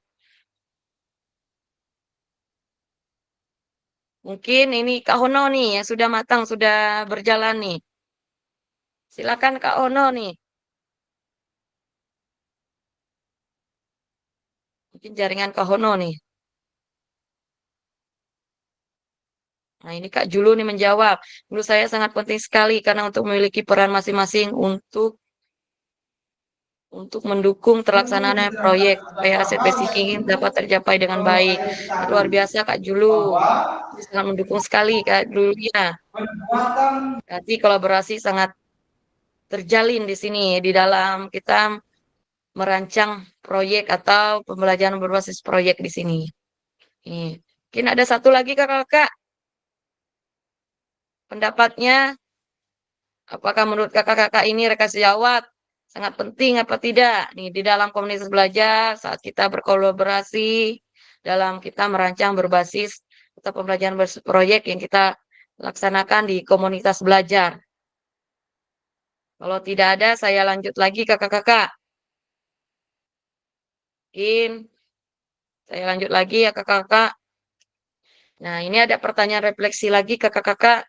Mungkin ini Kak Hono nih, yang sudah matang, sudah berjalan nih. Silakan Kak Hono nih. Mungkin jaringan Kak Hono nih. Nah, ini Kak Julu nih menjawab. Menurut saya sangat penting sekali karena untuk memiliki peran masing-masing untuk mendukung terlaksananya proyek supaya hasil basic ini dapat tercapai dengan baik. Ini luar biasa Kak Julu. Ini sangat mendukung sekali Kak Julu ya. Berarti kolaborasi sangat terjalin di sini di dalam kita merancang proyek atau pembelajaran berbasis proyek di sini. Nih. Mungkin ada satu lagi kakak-kakak pendapatnya. Apakah menurut kakak-kakak ini reka sejawat sangat penting apa tidak? Nih di dalam komunitas belajar saat kita berkolaborasi dalam kita merancang berbasis atau pembelajaran berbasis proyek yang kita laksanakan di komunitas belajar. Kalau tidak ada, saya lanjut lagi kakak-kakak. Mungkin saya lanjut lagi ya kakak-kakak. Nah, ini ada pertanyaan refleksi lagi kakak-kakak.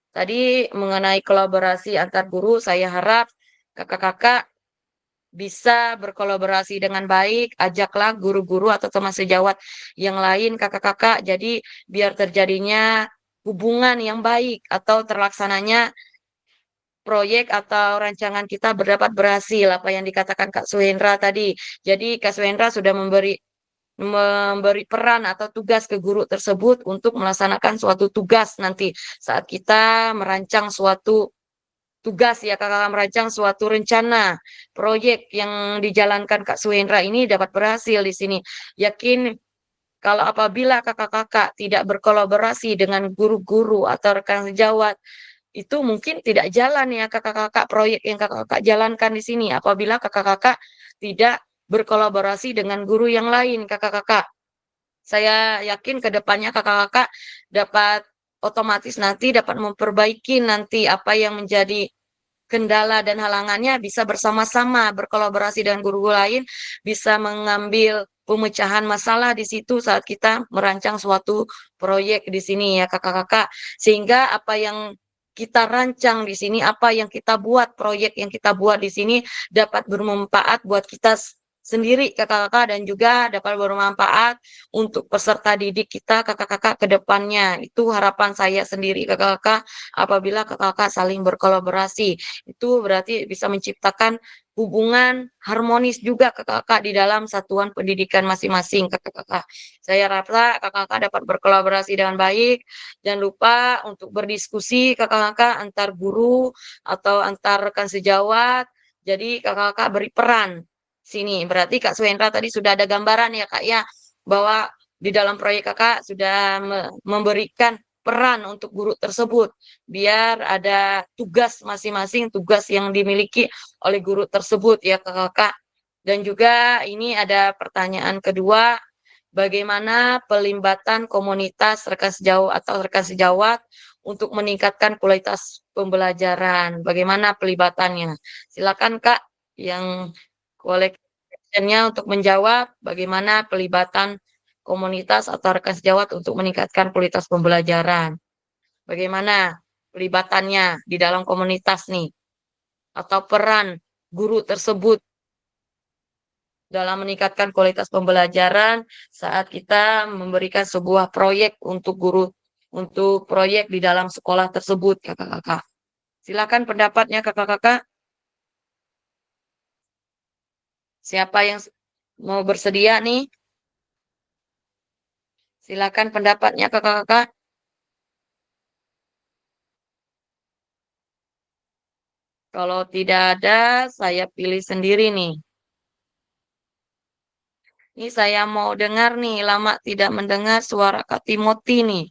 Tadi mengenai kolaborasi antar guru, saya harap kakak-kakak bisa berkolaborasi dengan baik, ajaklah guru-guru atau teman sejawat yang lain kakak-kakak. Jadi biar terjadinya hubungan yang baik atau terlaksananya proyek atau rancangan kita berdapat berhasil apa yang dikatakan Kak Suhendra tadi. Jadi Kak Suhendra sudah memberi peran atau tugas ke guru tersebut untuk melaksanakan suatu tugas nanti saat kita merancang suatu tugas ya kakak merancang suatu rencana proyek yang dijalankan Kak Suhendra ini dapat berhasil di sini. Yakin kalau apabila kakak-kakak tidak berkolaborasi dengan guru-guru atau rekan sejawat itu mungkin tidak jalan ya kakak-kakak proyek yang kakak-kakak jalankan di sini apabila kakak-kakak tidak berkolaborasi dengan guru yang lain kakak-kakak. Saya yakin ke depannya kakak-kakak dapat otomatis nanti dapat memperbaiki nanti apa yang menjadi kendala dan halangannya bisa bersama-sama berkolaborasi dengan guru lain, bisa mengambil pemecahan masalah di situ saat kita merancang suatu proyek di sini ya kakak-kakak. Sehingga apa yang kita rancang di sini, apa yang kita buat, proyek yang kita buat di sini dapat bermanfaat buat kita sendiri kakak-kakak dan juga dapat bermanfaat untuk peserta didik kita kakak-kakak ke depannya. Itu harapan saya sendiri kakak-kakak apabila kakak-kakak saling berkolaborasi. Itu berarti bisa menciptakan hubungan harmonis juga kakak-kakak di dalam satuan pendidikan masing-masing kakak-kakak. Saya rasa kakak-kakak dapat berkolaborasi dengan baik. Jangan lupa untuk berdiskusi kakak-kakak antar guru atau antar rekan sejawat. Jadi kakak-kakak beri peran sini. Berarti Kak Suendra tadi sudah ada gambaran ya Kak ya bahwa di dalam proyek kakak sudah memberikan peran untuk guru tersebut biar ada tugas masing-masing tugas yang dimiliki oleh guru tersebut ya kakak Dan juga ini ada pertanyaan kedua, bagaimana pelibatan komunitas rekan sejauh atau rekan sejawat untuk meningkatkan kualitas pembelajaran? Bagaimana pelibatannya? Silakan Kak yang questionnya untuk menjawab bagaimana pelibatan komunitas atau rekan sejawat untuk meningkatkan kualitas pembelajaran. Bagaimana pelibatannya di dalam komunitas nih atau peran guru tersebut dalam meningkatkan kualitas pembelajaran saat kita memberikan sebuah proyek untuk guru untuk proyek di dalam sekolah tersebut, kakak-kakak. Silakan pendapatnya kakak-kakak. Siapa yang mau bersedia nih? Silakan pendapatnya kakak-kakak. Kalau tidak ada, saya pilih sendiri nih. Ini saya mau dengar nih, lama tidak mendengar suara Kak Timothy nih.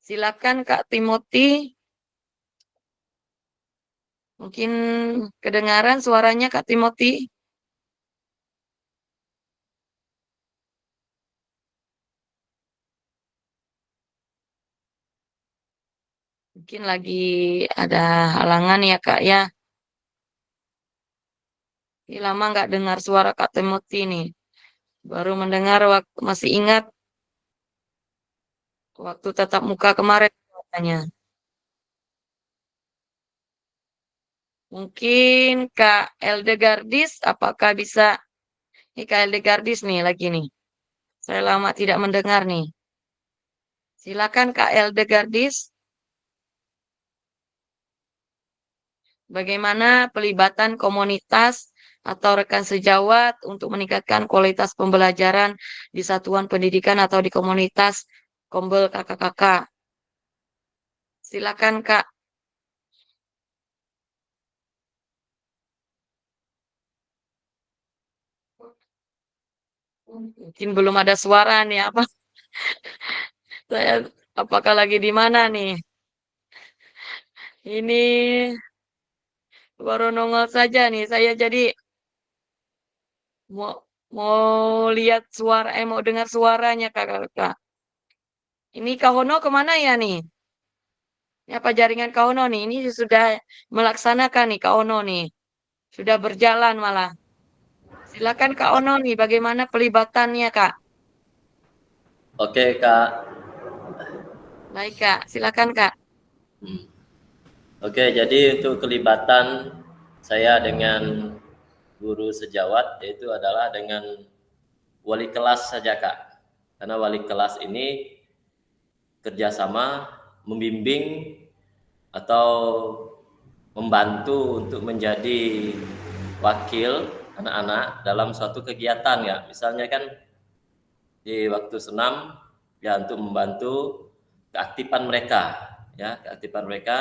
Silakan Kak Timothy. Mungkin kedengaran suaranya Kak Timothy. Mungkin lagi ada halangan ya Kak ya. Ini lama nggak dengar suara Kak Timothy nih. Baru mendengar waktu masih ingat waktu tatap muka kemarin katanya. Mungkin Kak Eldegardis, apakah bisa? Ini Kak Eldegardis nih lagi nih. Saya lama tidak mendengar nih. Silakan Kak Eldegardis. Bagaimana pelibatan komunitas atau rekan sejawat untuk meningkatkan kualitas pembelajaran di satuan pendidikan atau di komunitas Kombel kakak-kakak. Silakan Kak. Mungkin belum ada suara nih apa? Saya apakah lagi di mana nih? Ini baru nongol saja nih. Saya jadi mau mau lihat suara, mau dengar suaranya kakak-kakak. Ini Kak Hono kemana ya nih? Ini apa jaringan Kak Hono nih? Ini sudah melaksanakan nih Kak Hono nih. Sudah berjalan malah. Silakan Kak Ono nih, bagaimana pelibatannya Kak? Oke Kak. Baik Kak, silakan Kak. Oke, jadi untuk kelibatan saya dengan guru sejawat yaitu adalah dengan wali kelas saja Kak. Karena wali kelas ini kerjasama membimbing atau membantu untuk menjadi wakil anak-anak dalam suatu kegiatan ya. Misalnya kan di waktu senam ya untuk membantu keaktifan mereka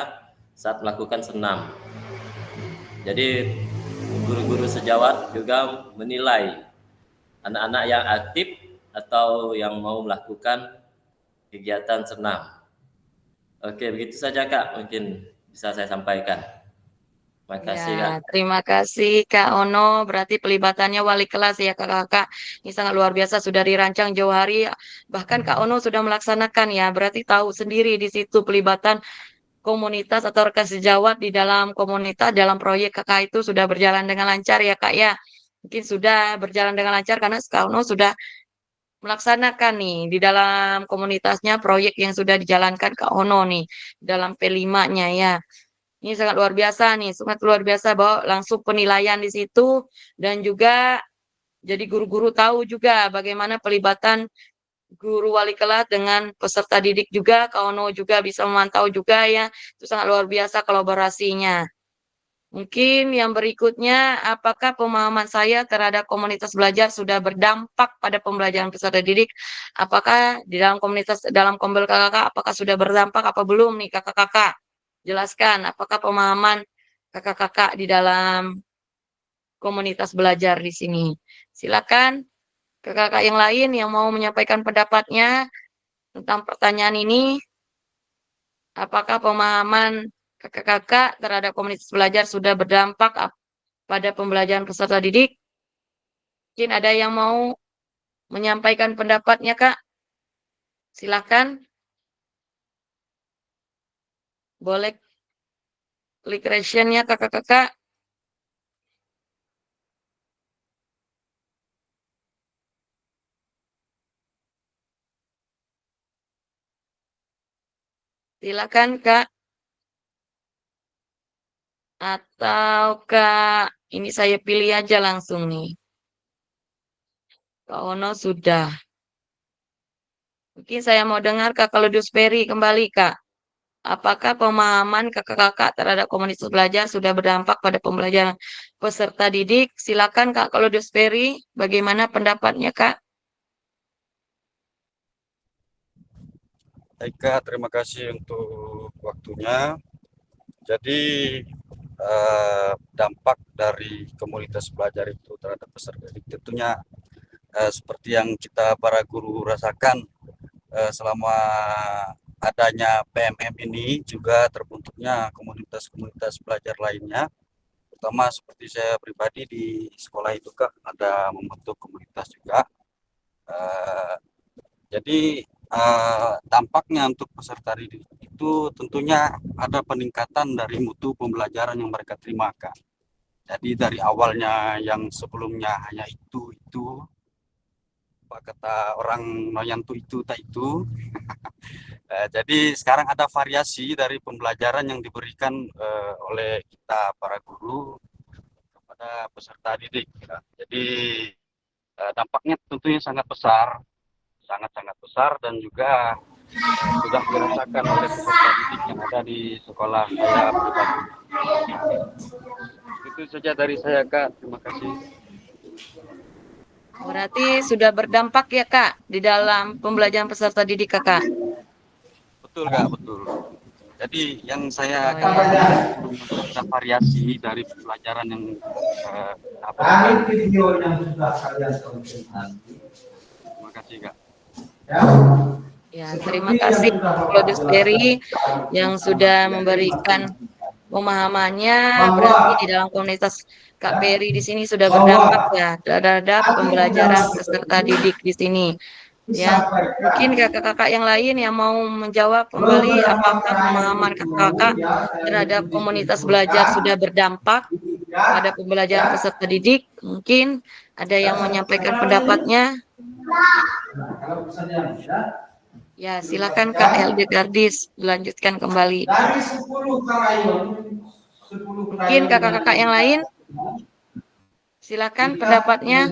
saat melakukan senam. Jadi guru-guru sejawat juga menilai anak-anak yang aktif atau yang mau melakukan kegiatan senam. Oke, begitu saja Kak, mungkin bisa saya sampaikan. Terima kasih Kak. Ya, terima kasih Kak Ono. Berarti pelibatannya wali kelas ya Kakak-kakak. Ini sangat luar biasa, sudah dirancang jauh hari. Bahkan Kak Ono sudah melaksanakan ya. Berarti tahu sendiri di situ pelibatan komunitas atau rekan sejawat di dalam komunitas, dalam proyek Kakak itu sudah berjalan dengan lancar ya Kak ya. Mungkin sudah berjalan dengan lancar karena Kak Ono sudah melaksanakan nih di dalam komunitasnya proyek yang sudah dijalankan Kak Ono nih dalam P5-nya ya. Ini sangat luar biasa nih, sangat luar biasa bahwa langsung penilaian di situ dan juga jadi guru-guru tahu juga bagaimana pelibatan guru wali kelas dengan peserta didik juga, Kak Ono juga bisa memantau juga ya. Itu sangat luar biasa kolaborasinya. Mungkin yang berikutnya, apakah pemahaman saya terhadap komunitas belajar sudah berdampak pada pembelajaran peserta didik? Apakah di dalam komunitas, dalam Kombel kakak, apakah sudah berdampak apa belum nih kakak-kakak? Jelaskan, apakah pemahaman kakak-kakak di dalam komunitas belajar di sini? Silakan kakak-kakak yang lain yang mau menyampaikan pendapatnya tentang pertanyaan ini. Apakah pemahaman kakak-kakak terhadap komunitas belajar sudah berdampak pada pembelajaran peserta didik? Mungkin ada yang mau menyampaikan pendapatnya, Kak? Silakan. Boleh klik reaction-nya, kakak-kakak. Silakan, Kak. Atau Kak, ini saya pilih aja langsung nih. Kak Ono sudah. Mungkin saya mau dengar Kak Kaludus Peri kembali, Kak. Apakah pemahaman kakak-kakak terhadap komunitas belajar sudah berdampak pada pembelajaran peserta didik? Silakan Kak Kaludus Peri, bagaimana pendapatnya, Kak? Baik Kak, terima kasih untuk waktunya. Jadi dampak dari komunitas belajar itu terhadap peserta didik tentunya seperti yang kita para guru rasakan selama adanya PMM ini, juga terbentuknya komunitas-komunitas belajar lainnya. Pertama seperti saya pribadi di sekolah itu Kak, ada membentuk komunitas juga. Jadi dampaknya untuk peserta didik itu tentunya ada peningkatan dari mutu pembelajaran yang mereka terima Kak. Jadi dari awalnya yang sebelumnya hanya itu apa kata orang noyantu itu tak itu. Jadi sekarang ada variasi dari pembelajaran yang diberikan oleh kita para guru kepada peserta didik. Jadi dampaknya tentunya sangat besar, sangat-sangat besar, dan juga sudah dirasakan oleh peserta didik yang ada di sekolah saya pribadi. Itu saja dari saya Kak, terima kasih. Berarti sudah berdampak ya, Kak, di dalam pembelajaran peserta didik Kakak? Betul Kak, betul. Jadi yang saya Oh, katakan ya. sebelumnya ada variasi dari pelajaran yang Kami video yang sudah kalian tonton nanti. terima kasih Kak. Ya, terima kasih Claudius Peri yang sudah memberikan pemahamannya. Berarti di dalam komunitas Kak Peri di sini sudah berdampak ya terhadap pembelajaran peserta didik di sini. Ya, mungkin kakak-kakak yang lain yang mau menjawab kembali apakah pemahaman kakak-kakak terhadap komunitas belajar sudah berdampak pada pembelajaran peserta didik. Mungkin ada yang menyampaikan pendapatnya. Ya, silakan Kak Hildegardis dilanjutkan kembali. Dari 10 krayon, Mungkin kakak-kakak yang lain, silakan pendapatnya.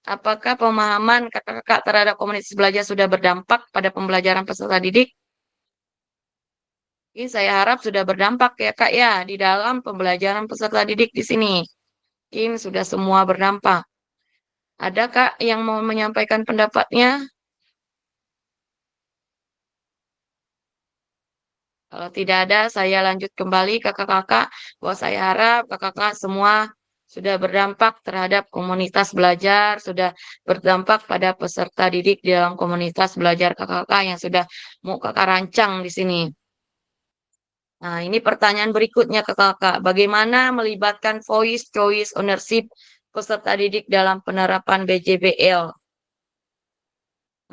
Apakah pemahaman kakak-kakak terhadap komunitas belajar sudah berdampak pada pembelajaran peserta didik? Ini saya harap sudah berdampak ya Kak ya di dalam pembelajaran peserta didik di sini. Mungkin sudah semua berdampak. Ada Kak yang mau menyampaikan pendapatnya? Kalau tidak ada, saya lanjut kembali kakak-kakak bahwa saya harap kakak-kakak semua sudah berdampak terhadap komunitas belajar, sudah berdampak pada peserta didik di dalam komunitas belajar kakak-kakak yang sudah mau kakak rancang di sini. Nah, ini pertanyaan berikutnya ke kakak. Bagaimana melibatkan voice choice ownership peserta didik dalam penerapan BJBL?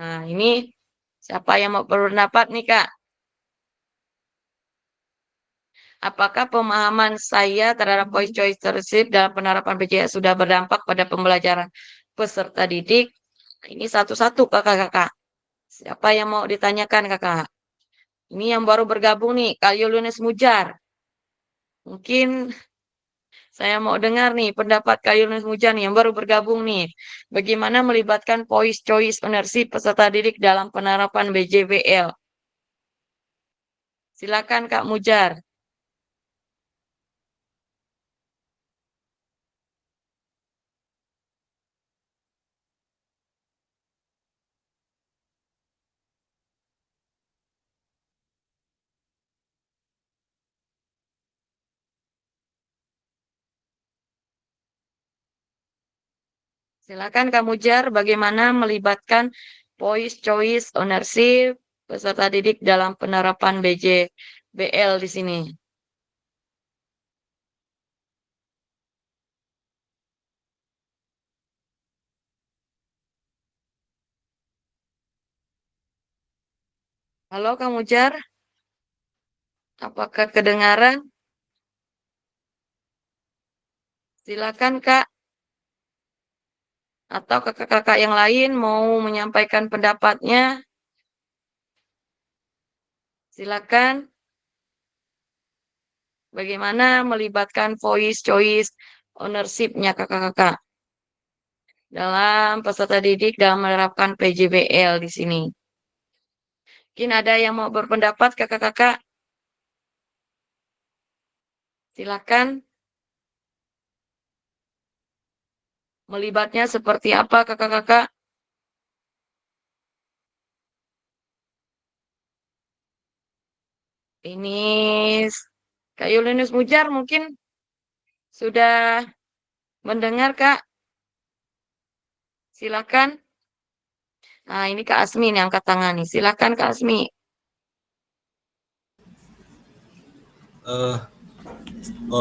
Nah, ini siapa yang mau berpendapat nih, Kak? Apakah pemahaman saya terhadap voice choice ownership dalam penerapan BJBL sudah berdampak pada pembelajaran peserta didik? Nah, ini satu-satu kakak-kakak. Siapa yang mau ditanyakan, kakak? Ini yang baru bergabung nih, Kak Yulianus Mujar. Mungkin saya mau dengar nih pendapat Kak Yunus Mujan yang baru bergabung nih. Bagaimana melibatkan voice choice ownership peserta didik dalam penerapan BJBL? Silakan Kak Mujar. Silakan Kak Mujar, bagaimana melibatkan voice choice ownership peserta didik dalam penerapan BJBL di sini? Halo Kang Ujar, apakah kedengaran? Silakan Kak. Atau kakak-kakak yang lain mau menyampaikan pendapatnya? Silakan. Bagaimana melibatkan voice choice ownership-nya kakak-kakak dalam peserta didik dalam menerapkan PJBL di sini? Mungkin ada yang mau berpendapat kakak-kakak? Silakan. Melibatnya seperti apa kakak-kakak? Ini Kak Yulinus Mujar mungkin sudah mendengar Kak. Silakan. Nah, ini Kak Asmi nih angkat tangan nih. Silakan Kak Asmi. Eh,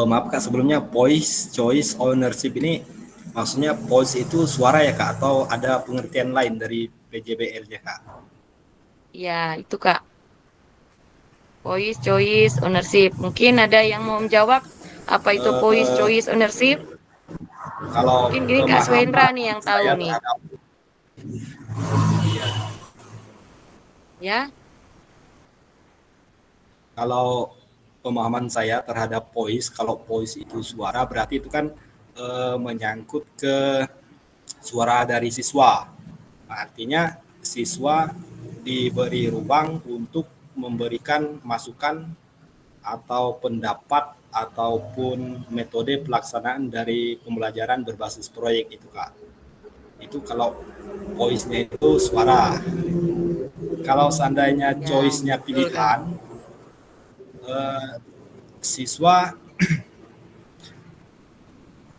maaf Kak, sebelumnya voice choice ownership ini maksudnya voice itu suara ya Kak, atau ada pengertian lain dari PJBL-nya Kak? Ya, itu Kak. Voice choice ownership. Mungkin ada yang mau menjawab apa itu voice Eh, choice ownership? Kalau Mungkin gini Kak Swendra pemahaman nih yang tahu saya nih. terhadap Ya, kalau pemahaman saya terhadap voice, kalau voice itu suara berarti itu kan menyangkut ke suara dari siswa. Nah, artinya siswa diberi ruang untuk memberikan masukan atau pendapat ataupun metode pelaksanaan dari pembelajaran berbasis proyek itu Kak. Itu kalau voice-nya itu suara. Kalau seandainya ya, choice-nya betul Kak. pilihan, siswa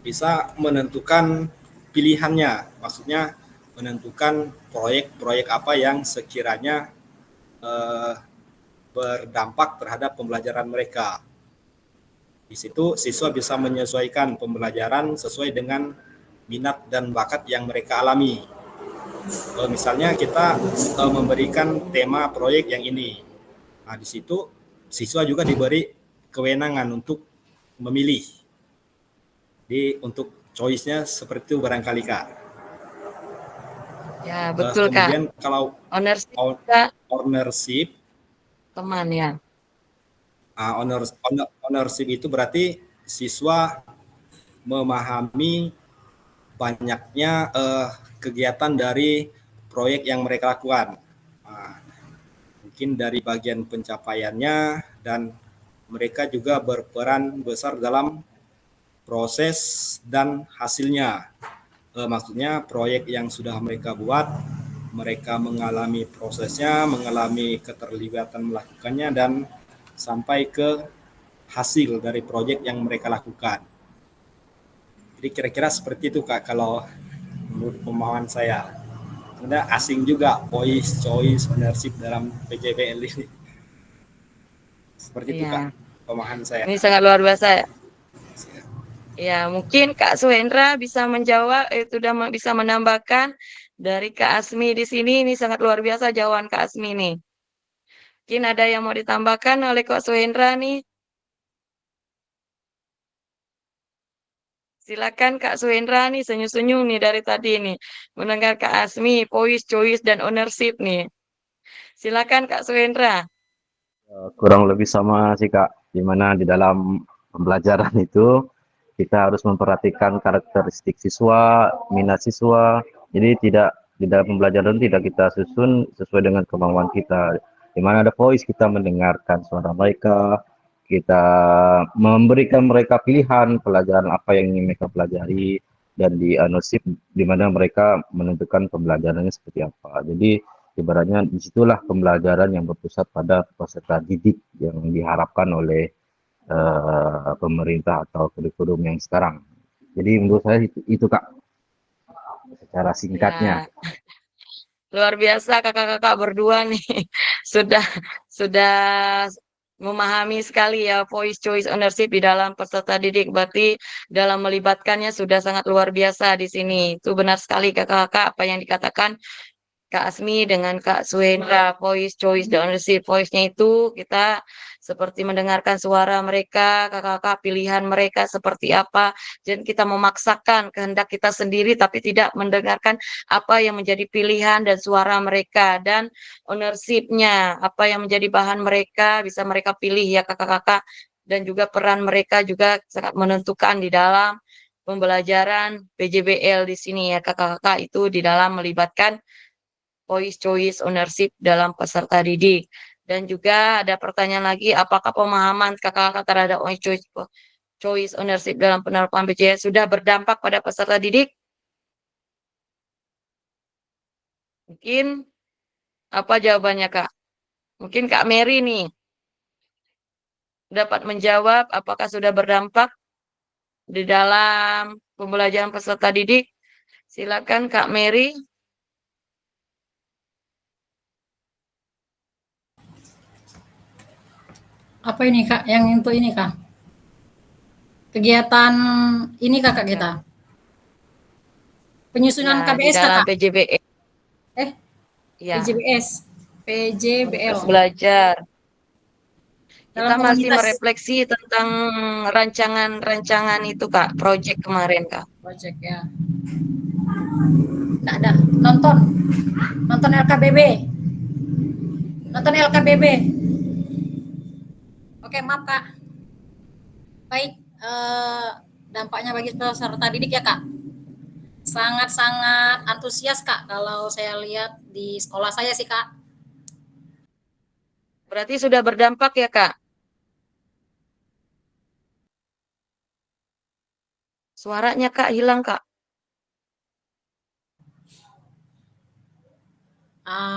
bisa menentukan pilihannya, maksudnya menentukan proyek-proyek apa yang sekiranya eh, berdampak terhadap pembelajaran mereka. Di situ siswa bisa menyesuaikan pembelajaran sesuai dengan minat dan bakat yang mereka alami. Misalnya kita memberikan tema proyek yang ini. Nah, di situ siswa juga diberi kewenangan untuk memilih. Jadi untuk choice-nya seperti itu barangkali Kak. Ya, betul Kak. Kemudian kalau Ownership Kak, ownership, teman ya. ownership itu berarti siswa memahami banyaknya kegiatan dari proyek yang mereka lakukan. Nah, mungkin dari bagian pencapaiannya, dan mereka juga berperan besar dalam proses dan hasilnya. Maksudnya proyek yang sudah mereka buat, mereka mengalami prosesnya, mengalami keterlibatan melakukannya, dan sampai ke hasil dari proyek yang mereka lakukan. Jadi kira-kira seperti itu Kak kalau menurut pemahaman saya. Sebenarnya asing juga voice choice ownership dalam PJBL ini. Seperti itu Kak Iya, pemahaman saya. ini sangat luar biasa ya. Ya, mungkin Kak Suhendra bisa menjawab, sudah bisa menambahkan dari Kak Asmi di sini. Ini sangat luar biasa jawaban Kak Asmi nih. Mungkin ada yang mau ditambahkan oleh Kak Suhendra nih. Silakan Kak Suhendra nih senyum-senyum nih dari tadi nih. Mendengar Kak Asmi, voice, choice, dan ownership nih. Silakan Kak Suhendra. Kurang lebih sama sih Kak, di mana di dalam pembelajaran itu kita harus memperhatikan karakteristik siswa, minat siswa. Jadi tidak di dalam pembelajaran tidak kita susun sesuai dengan kemauan kita. Di mana ada voice, kita mendengarkan suara mereka, kita memberikan mereka pilihan pelajaran apa yang ingin mereka pelajari, dan di ownership di mana mereka menentukan pembelajarannya seperti apa. Jadi ibaratnya disitulah pembelajaran yang berpusat pada peserta didik yang diharapkan oleh pemerintah atau kurikulum yang sekarang. Jadi menurut saya itu Kak, secara singkatnya. Ya, luar biasa kakak-kakak berdua nih. Sudah sudah memahami sekali ya voice choice ownership di dalam peserta didik. Berarti dalam melibatkannya sudah sangat luar biasa di sini. Itu benar sekali kakak-kakak apa yang dikatakan Kak Asmi dengan Kak Suhendra, voice choice dan ownership. Voice-nya itu kita seperti mendengarkan suara mereka, kakak-kakak pilihan mereka seperti apa, dan kita memaksakan kehendak kita sendiri tapi tidak mendengarkan apa yang menjadi pilihan dan suara mereka, dan ownership-nya apa yang menjadi bahan mereka bisa mereka pilih ya kakak-kakak, dan juga peran mereka juga sangat menentukan di dalam pembelajaran PJBL di sini ya kakak-kakak, itu di dalam melibatkan voice choice ownership dalam peserta didik. Dan juga ada pertanyaan lagi, apakah pemahaman kakak-kakak terhadap choice ownership dalam penerapan BCS sudah berdampak pada peserta didik? Mungkin apa jawabannya Kak? Mungkin Kak Mary nih dapat menjawab apakah sudah berdampak di dalam pembelajaran peserta didik. Silakan Kak Mary. Apa ini Kak? Yang untuk ini Kak? Kegiatan ini Kakak kita. Penyusunan Ya, di KBS dalam Kakak. PJBL. Ya, Ya, PJBL. terus belajar. Dalam Kita masih komunitas merefleksi tentang rancangan-rancangan itu Kak, project kemarin Kak. project ya. Nggak ada. Nonton LKBB. Nonton LKBB. Oke, maaf Kak. Baik, dampaknya bagi peserta didik ya Kak. Sangat-sangat antusias Kak kalau saya lihat di sekolah saya sih Kak. Berarti sudah berdampak ya Kak? Suaranya Kak hilang Kak.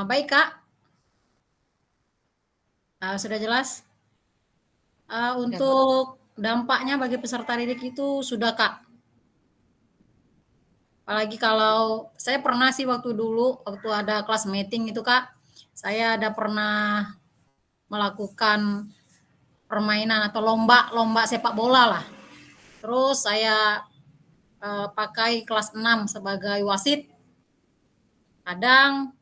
Baik Kak, sudah jelas. Untuk dampaknya bagi peserta didik itu sudah Kak. Apalagi kalau saya pernah sih waktu dulu, waktu ada kelas meeting itu Kak, saya ada pernah melakukan permainan atau lomba sepak bola lah. Terus saya pakai kelas 6 sebagai wasit. Kadang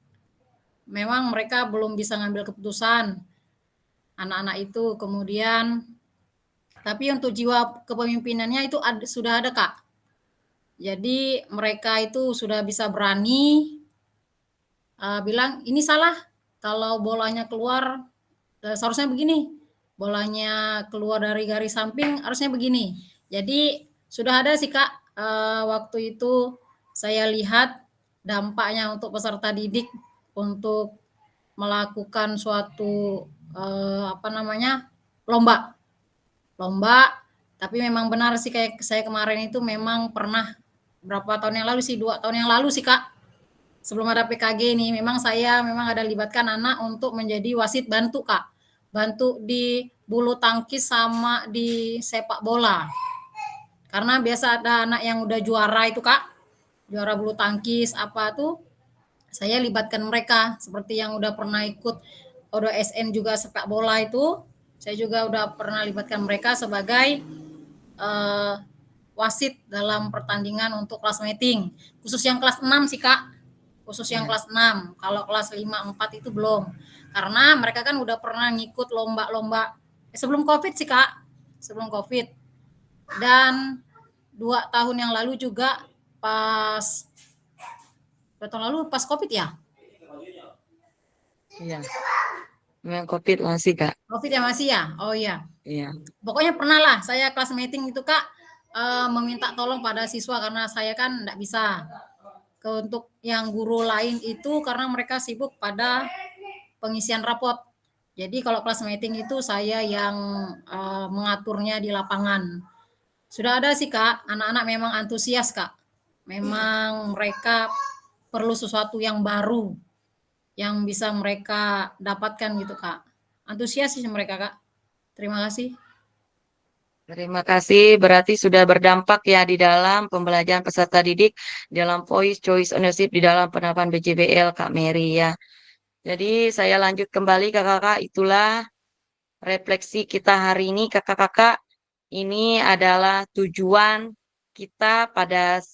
memang mereka belum bisa ngambil keputusan anak-anak itu, kemudian tapi untuk jiwa kepemimpinannya itu sudah ada Kak. Jadi mereka itu sudah bisa berani bilang ini salah, kalau bolanya keluar seharusnya begini, bolanya keluar dari garis samping harusnya begini. Jadi sudah ada sih Kak, waktu itu saya lihat dampaknya untuk peserta didik untuk melakukan suatu lomba. Tapi memang benar sih kayak saya kemarin itu memang pernah berapa tahun yang lalu sih, 2 tahun yang lalu sih Kak, sebelum ada PKG ini memang saya ada libatkan anak untuk menjadi wasit bantu Kak, bantu di bulu tangkis sama di sepak bola. Karena biasa ada anak yang udah juara itu Kak, juara bulu tangkis apa tuh, saya libatkan mereka seperti yang udah pernah ikut ODSN juga sepak bola itu, saya juga udah pernah libatkan mereka sebagai wasit dalam pertandingan untuk kelas meeting. Khusus yang kelas 6 sih Kak, khusus yang kelas 6. Kalau kelas 5, 4 itu belum. Karena mereka kan udah pernah ngikut lomba-lomba sebelum COVID sih Kak, sebelum COVID. Dan 2 tahun yang lalu juga pas 2 tahun lalu pas COVID ya? Iya. Memang COVID masih Kak. COVID ya masih ya? Oh iya. Iya. Pokoknya pernah lah saya kelas meeting itu Kak, meminta tolong pada siswa karena saya kan enggak bisa. Untuk yang guru lain itu karena mereka sibuk pada pengisian rapot. Jadi kalau kelas meeting itu saya yang mengaturnya di lapangan. Sudah ada sih Kak, anak-anak memang antusias Kak. Memang mereka perlu sesuatu yang baru yang bisa mereka dapatkan gitu Kak. Antusias sih mereka Kak. Terima kasih. Terima kasih, berarti sudah berdampak ya di dalam pembelajaran peserta didik dalam voice choice ownership di dalam penerapan BJBL Kak Mary ya. Jadi saya lanjut kembali kakak-kakak, itulah refleksi kita hari ini kakak-kakak. Ini adalah tujuan kita pada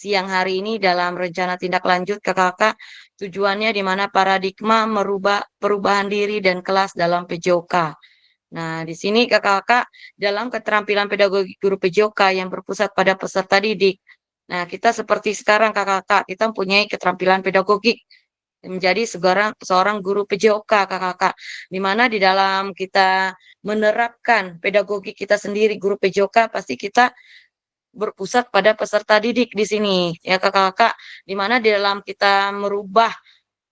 siang hari ini dalam rencana tindak lanjut kakak-kakak, tujuannya di mana paradigma merubah perubahan diri dan kelas dalam PJOK. Nah, di sini kakak-kakak dalam keterampilan pedagogi guru PJOK yang berpusat pada peserta didik. Nah, kita seperti sekarang kakak-kakak, kita mempunyai keterampilan pedagogik menjadi seorang guru PJOK kakak-kakak, di mana di dalam kita menerapkan pedagogi kita sendiri guru PJOK pasti kita berpusat pada peserta didik di sini ya kakak-kakak, di mana di dalam kita merubah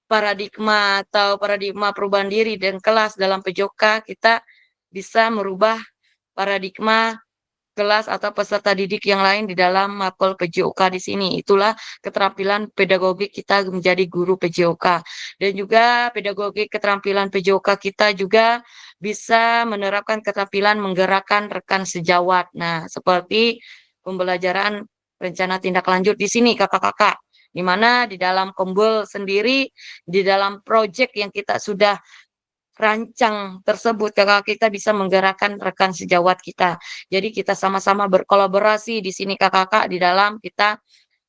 paradigma atau paradigma perubahan diri dan kelas dalam PJOK, kita bisa merubah paradigma kelas atau peserta didik yang lain di dalam mapel PJOK di sini. Itulah keterampilan pedagogi kita menjadi guru PJOK. Dan juga pedagogi keterampilan PJOK kita juga bisa menerapkan keterampilan menggerakkan rekan sejawat. Nah, seperti pembelajaran rencana tindak lanjut di sini kakak-kakak. Di mana di dalam Kombel sendiri, di dalam proyek yang kita sudah rancang tersebut kakak kita bisa menggerakkan rekan sejawat kita. Jadi kita sama-sama berkolaborasi di sini kakak-kakak di dalam kita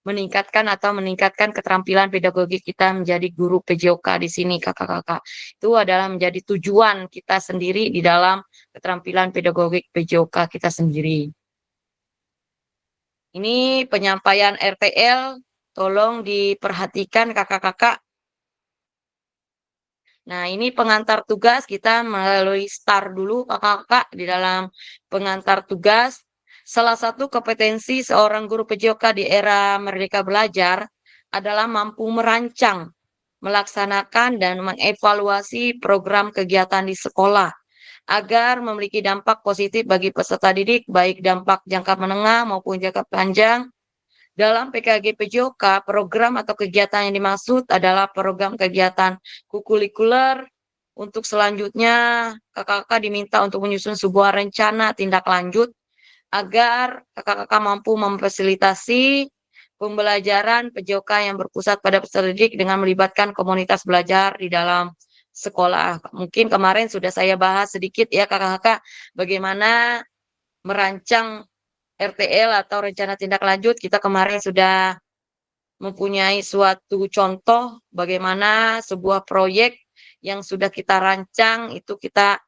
meningkatkan keterampilan pedagogi kita menjadi guru PJOK di sini kakak-kakak. Itu adalah menjadi tujuan kita sendiri di dalam keterampilan pedagogi PJOK kita sendiri. Ini penyampaian RTL, tolong diperhatikan kakak-kakak. Nah, ini pengantar tugas kita melalui STAR dulu kakak-kakak di dalam pengantar tugas. Salah satu kompetensi seorang guru PJOK di era Merdeka Belajar adalah mampu merancang, melaksanakan, dan mengevaluasi program kegiatan di sekolah agar memiliki dampak positif bagi peserta didik, baik dampak jangka menengah maupun jangka panjang. Dalam PKG PJOK, program atau kegiatan yang dimaksud adalah program kegiatan kurikuler. Untuk selanjutnya, kakak-kakak diminta untuk menyusun sebuah rencana tindak lanjut agar kakak-kakak mampu memfasilitasi pembelajaran PJOK yang berpusat pada peserta didik dengan melibatkan komunitas belajar di dalam sekolah. Mungkin kemarin sudah saya bahas sedikit ya kakak-kakak, bagaimana merancang RTL atau rencana tindak lanjut. Kita kemarin sudah mempunyai suatu contoh bagaimana sebuah proyek yang sudah kita rancang itu kita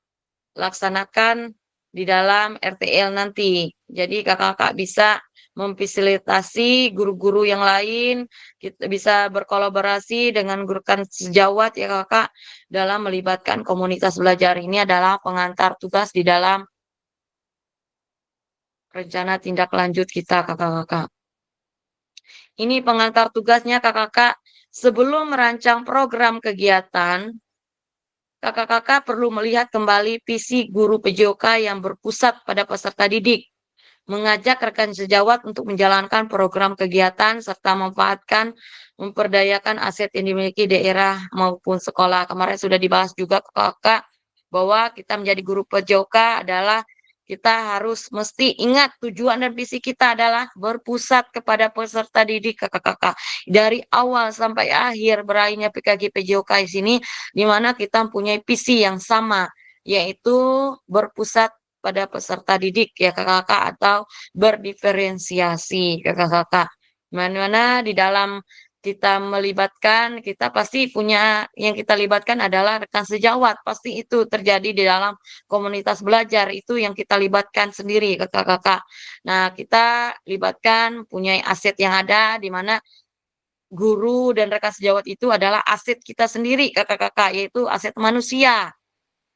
laksanakan di dalam RTL nanti. Jadi kakak-kakak bisa memfasilitasi guru-guru yang lain, kita bisa berkolaborasi dengan guru kan sejawat ya kakak dalam melibatkan komunitas belajar. Ini adalah pengantar tugas di dalam rencana tindak lanjut kita kakak-kakak. Ini pengantar tugasnya kakak-kakak. Sebelum merancang program kegiatan, kakak-kakak perlu melihat kembali visi guru PJOK yang berpusat pada peserta didik. Mengajak rekan sejawat untuk menjalankan program kegiatan serta memperdayakan aset yang dimiliki daerah maupun sekolah. Kemarin sudah dibahas juga kakak-kakak bahwa kita menjadi guru PJOK adalah kita harus mesti ingat tujuan dan visi kita adalah berpusat kepada peserta didik kakak-kakak. Dari awal sampai akhir berakhirnya PKG PJOK di sini, di mana kita mempunyai visi yang sama, yaitu berpusat pada peserta didik ya kakak-kakak atau berdiferensiasi kakak-kakak. Mana-mana di dalam kita melibatkan, kita pasti punya yang kita libatkan adalah rekan sejawat. Pasti itu terjadi di dalam komunitas belajar, itu yang kita libatkan sendiri kakak-kakak. Nah, kita libatkan punya aset yang ada di mana guru dan rekan sejawat itu adalah aset kita sendiri kakak-kakak, yaitu aset manusia.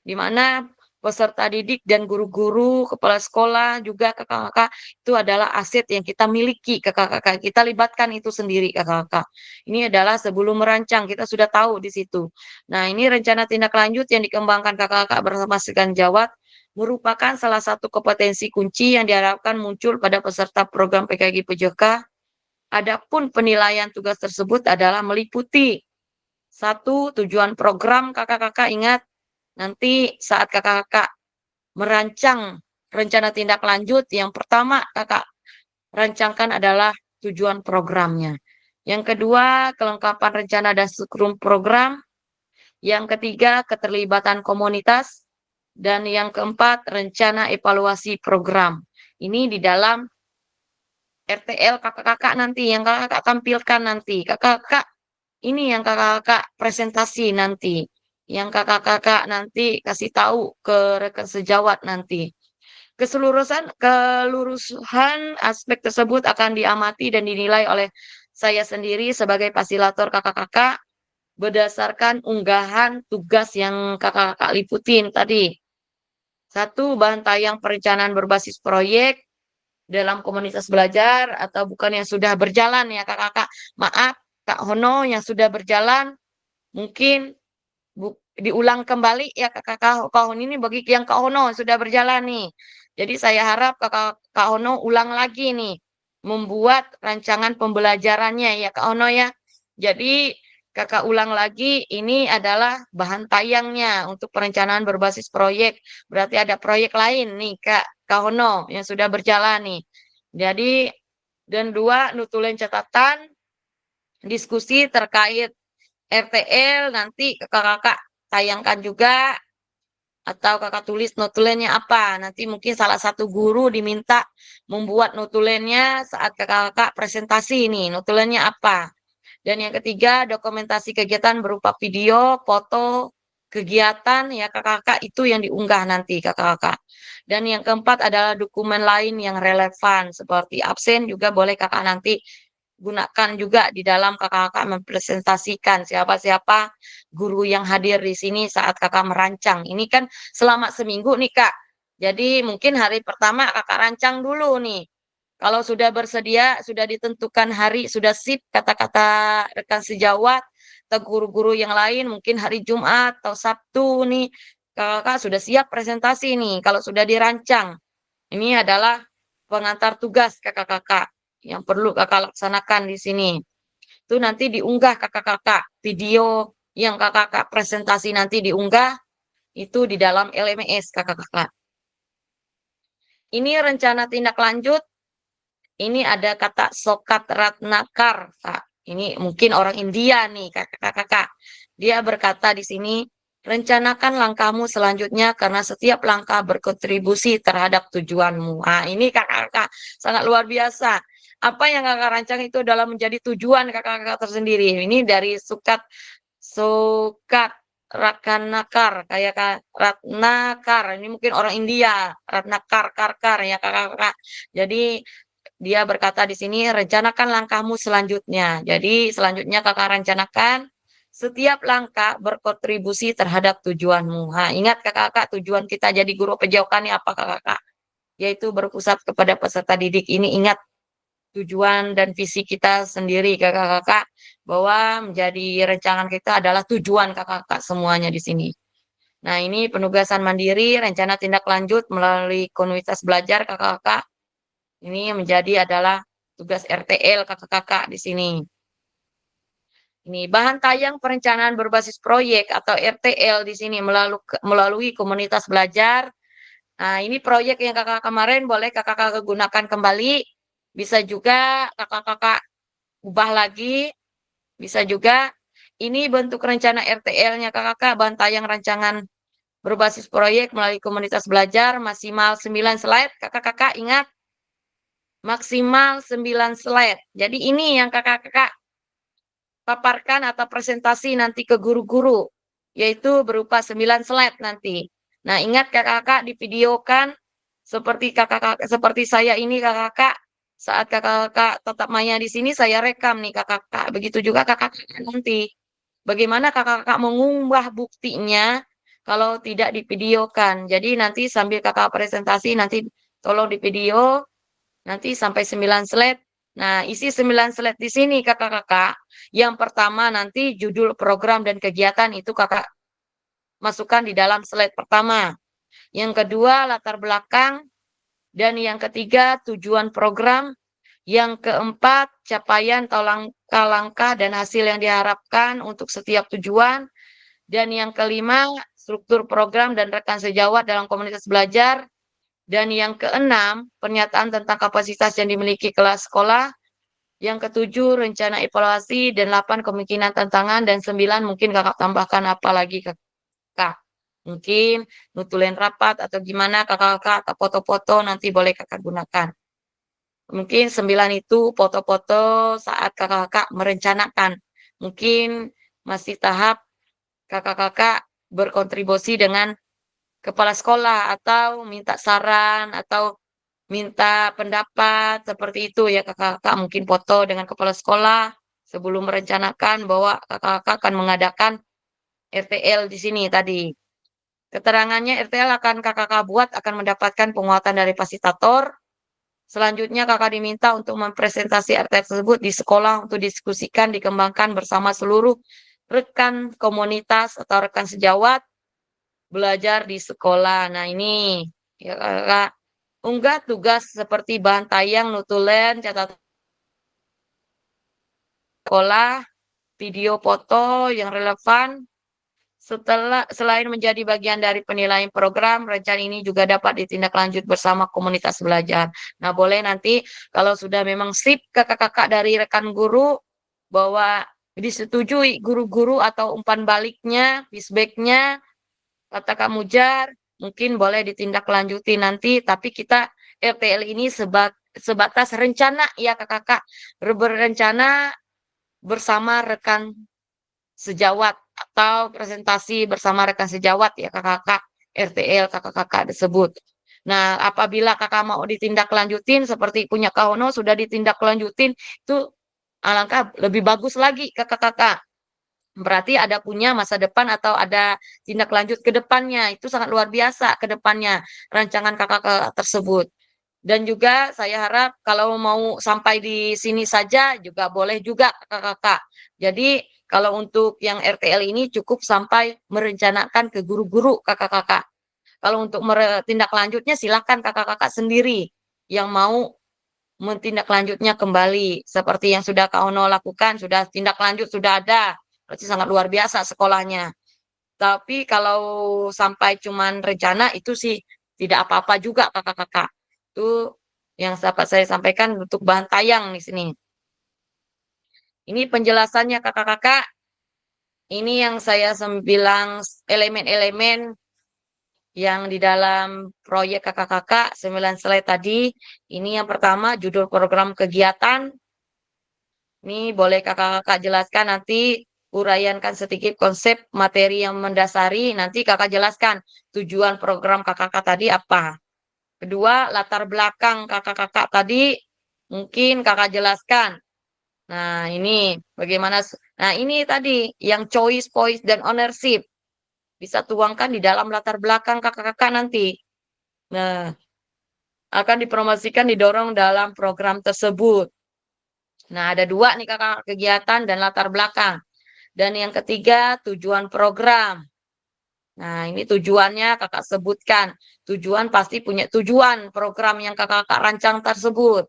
Di mana peserta didik dan guru-guru, kepala sekolah juga kakak-kakak itu adalah aset yang kita miliki kakak-kakak. Kita libatkan itu sendiri kakak-kakak. Ini adalah sebelum merancang kita sudah tahu di situ. Nah, ini rencana tindak lanjut yang dikembangkan kakak-kakak bersama rekan sejawat merupakan salah satu kompetensi kunci yang diharapkan muncul pada peserta program PKG PJOK. Adapun penilaian tugas tersebut adalah meliputi satu, tujuan program kakak-kakak ingat. Nanti saat kakak-kakak merancang rencana tindak lanjut, yang pertama kakak rancangkan adalah tujuan programnya. Yang kedua, kelengkapan rencana dan struktur program. Yang ketiga, keterlibatan komunitas. Dan yang keempat, rencana evaluasi program. Ini di dalam RTL kakak-kakak nanti, yang kakak tampilkan nanti. Kakak-kakak ini yang kakak-kakak presentasi nanti. Yang kakak-kakak nanti kasih tahu ke rekan sejawat nanti. Kelurusan aspek tersebut akan diamati dan dinilai oleh saya sendiri sebagai fasilitator kakak-kakak berdasarkan unggahan tugas yang kakak-kakak liputin tadi. 1. Bahan tayang perencanaan berbasis proyek dalam komunitas belajar atau bukan yang sudah berjalan ya kakak-kakak. Maaf Kak Hono yang sudah berjalan mungkin diulang kembali ya Kak Hono ini bagi yang Kak Hono sudah berjalan nih. Jadi saya harap Kak Hono ulang lagi nih membuat rancangan pembelajarannya ya Kak Hono ya. Jadi Kakak ulang lagi ini adalah bahan tayangnya untuk perencanaan berbasis proyek. Berarti ada proyek lain nih Kak Hono yang sudah berjalan nih. Jadi dan 2 nutulen catatan diskusi terkait RTL nanti kakak-kakak tayangkan juga atau kakak tulis notulennya apa. Nanti mungkin salah satu guru diminta membuat notulennya saat kakak-kakak presentasi ini. Notulennya apa. Dan yang ketiga dokumentasi kegiatan berupa video, foto, kegiatan ya kakak-kakak itu yang diunggah nanti kakak-kakak. Dan yang keempat adalah dokumen lain yang relevan seperti absen juga boleh kakak nanti gunakan juga di dalam kakak-kakak mempresentasikan siapa-siapa guru yang hadir di sini saat kakak merancang. Ini kan selama seminggu nih Kak. Jadi mungkin hari pertama kakak rancang dulu nih. Kalau sudah bersedia, sudah ditentukan hari, sudah sip kata-kata rekan sejawat atau guru-guru yang lain, mungkin hari Jumat atau Sabtu nih, kakak sudah siap presentasi nih. Kalau sudah dirancang, ini adalah pengantar tugas kakak-kakak yang perlu kakak laksanakan di sini. Itu nanti diunggah kakak-kakak, video yang kakak-kakak presentasi nanti diunggah, itu di dalam LMS kakak-kakak. Ini rencana tindak lanjut. Ini ada kata Sokat Ratnakar, Kak. Ini mungkin orang India nih, kakak-kakak. Dia berkata di sini, rencanakan langkahmu selanjutnya karena setiap langkah berkontribusi terhadap tujuanmu. Nah, ini kakak-kakak sangat luar biasa. Apa yang kakak rancang itu adalah menjadi tujuan kakak-kakak tersendiri. Ini dari Sokat Ratnakar, kayak Ratnakar. Ini mungkin orang India, Ratnakar, karkar ya kakak-kakak. Jadi dia berkata di sini, rencanakan langkahmu selanjutnya. Jadi selanjutnya kakak rencanakan setiap langkah berkontribusi terhadap tujuanmu. Nah, ingat kakak-kakak tujuan kita jadi guru PJOK ini apa kakak-kakak? Yaitu berpusat kepada peserta didik. Ini ingat tujuan dan visi kita sendiri kakak-kakak bahwa menjadi rancangan kita adalah tujuan kakak-kakak semuanya di sini. Nah, ini penugasan mandiri, rencana tindak lanjut melalui komunitas belajar kakak-kakak. Ini menjadi adalah tugas RTL kakak-kakak di sini. Ini bahan tayang perencanaan berbasis proyek atau RTL di sini melalui komunitas belajar. Nah, ini proyek yang kakak kemarin boleh kakak-kakak gunakan kembali. Bisa juga kakak-kakak ubah lagi. Bisa juga ini bentuk rencana RTL-nya kakak-kakak, bahan tayang rancangan berbasis proyek melalui komunitas belajar maksimal 9 slide. Kakak-kakak ingat maksimal 9 slide. Jadi ini yang kakak-kakak paparkan atau presentasi nanti ke guru-guru, yaitu berupa 9 slide nanti. Nah, ingat kakak-kakak divideokan seperti saya ini kakak-kakak, saat kakak-kakak tetap maya di sini saya rekam nih kakak-kakak. Begitu juga kakak-kakak nanti. Bagaimana kakak-kakak mengunggah buktinya kalau tidak divideokan. Jadi nanti sambil kakak presentasi nanti tolong di video nanti sampai 9 slide. Nah, isi 9 slide di sini kakak-kakak. Yang pertama nanti judul program dan kegiatan itu kakak masukkan di dalam slide pertama. Yang kedua latar belakang. Dan yang ketiga tujuan program. Yang keempat capaian atau langkah-langkah dan hasil yang diharapkan untuk setiap tujuan. Dan yang kelima struktur program dan rekan sejawat dalam komunitas belajar. Dan yang keenam, pernyataan tentang kapasitas yang dimiliki kelas sekolah. Yang ketujuh, rencana evaluasi. Dan 8, kemungkinan tantangan. Dan 9, mungkin kakak tambahkan apa lagi kakak. Mungkin nutulen rapat atau gimana kakak-kakak atau foto-foto nanti boleh kakak gunakan. Mungkin 9 itu foto-foto saat kakak-kakak merencanakan. Mungkin masih tahap kakak-kakak berkontribusi dengan kepala sekolah atau minta saran atau minta pendapat seperti itu ya kakak-kakak. Mungkin foto dengan kepala sekolah sebelum merencanakan bahwa kakak-kakak akan mengadakan RTL di sini tadi. Keterangannya RTL akan kakak-kakak buat akan mendapatkan penguatan dari fasilitator. Selanjutnya kakak diminta untuk mempresentasi RTL tersebut di sekolah untuk diskusikan, dikembangkan bersama seluruh rekan komunitas atau rekan sejawat belajar di sekolah. Nah ini ya kakak, unggah tugas seperti bahan tayang, notulen, catatan sekolah, video foto yang relevan. Selain menjadi bagian dari penilaian program, rencana ini juga dapat ditindaklanjut bersama komunitas belajar. Nah, boleh nanti kalau sudah memang sip kakak-kakak dari rekan guru bahwa disetujui guru-guru atau umpan baliknya, feedbacknya, kata Kak Mujar, mungkin boleh ditindaklanjuti nanti, tapi kita RTL ini sebatas rencana ya kakak-kakak, berencana bersama rekan sejawat atau presentasi bersama rekan sejawat ya kakak-kakak RTL kakak-kakak tersebut. Nah, apabila kakak mau ditindaklanjutin seperti punya Kak Hono sudah ditindaklanjutin itu alangkah lebih bagus lagi kakak-kakak. Berarti ada punya masa depan atau ada tindak lanjut ke depannya. Itu sangat luar biasa ke depannya rancangan kakak tersebut. Dan juga saya harap kalau mau sampai di sini saja juga boleh juga kakak-kakak. Jadi kalau untuk yang RTL ini cukup sampai merencanakan ke guru-guru kakak-kakak. Kalau untuk tindak lanjutnya silakan kakak-kakak sendiri yang mau menindaklanjutnya kembali. Seperti yang sudah Kak Ono lakukan, sudah tindak lanjut, sudah ada. Berarti sangat luar biasa sekolahnya. Tapi kalau sampai cuman rencana itu sih tidak apa-apa juga kakak-kakak. Itu yang dapat saya sampaikan untuk bahan tayang di sini. Ini penjelasannya kakak-kakak. Ini yang saya bilang elemen-elemen yang di dalam proyek kakak-kakak 9 slide tadi. Ini yang pertama judul program kegiatan. Ini boleh kakak-kakak jelaskan nanti uraiankan sedikit konsep materi yang mendasari. Nanti kakak jelaskan tujuan program kakak-kakak tadi apa. Kedua, latar belakang kakak-kakak tadi mungkin kakak jelaskan. Nah, ini bagaimana. Nah, ini tadi yang choice, voice, dan ownership. Bisa tuangkan di dalam latar belakang kakak-kakak nanti. Nah, akan dipromosikan, didorong dalam program tersebut. Nah, ada dua nih kakak kegiatan dan latar belakang. Dan yang ketiga, tujuan program. Nah, ini tujuannya kakak sebutkan. Tujuan pasti punya tujuan program yang kakak rancang tersebut.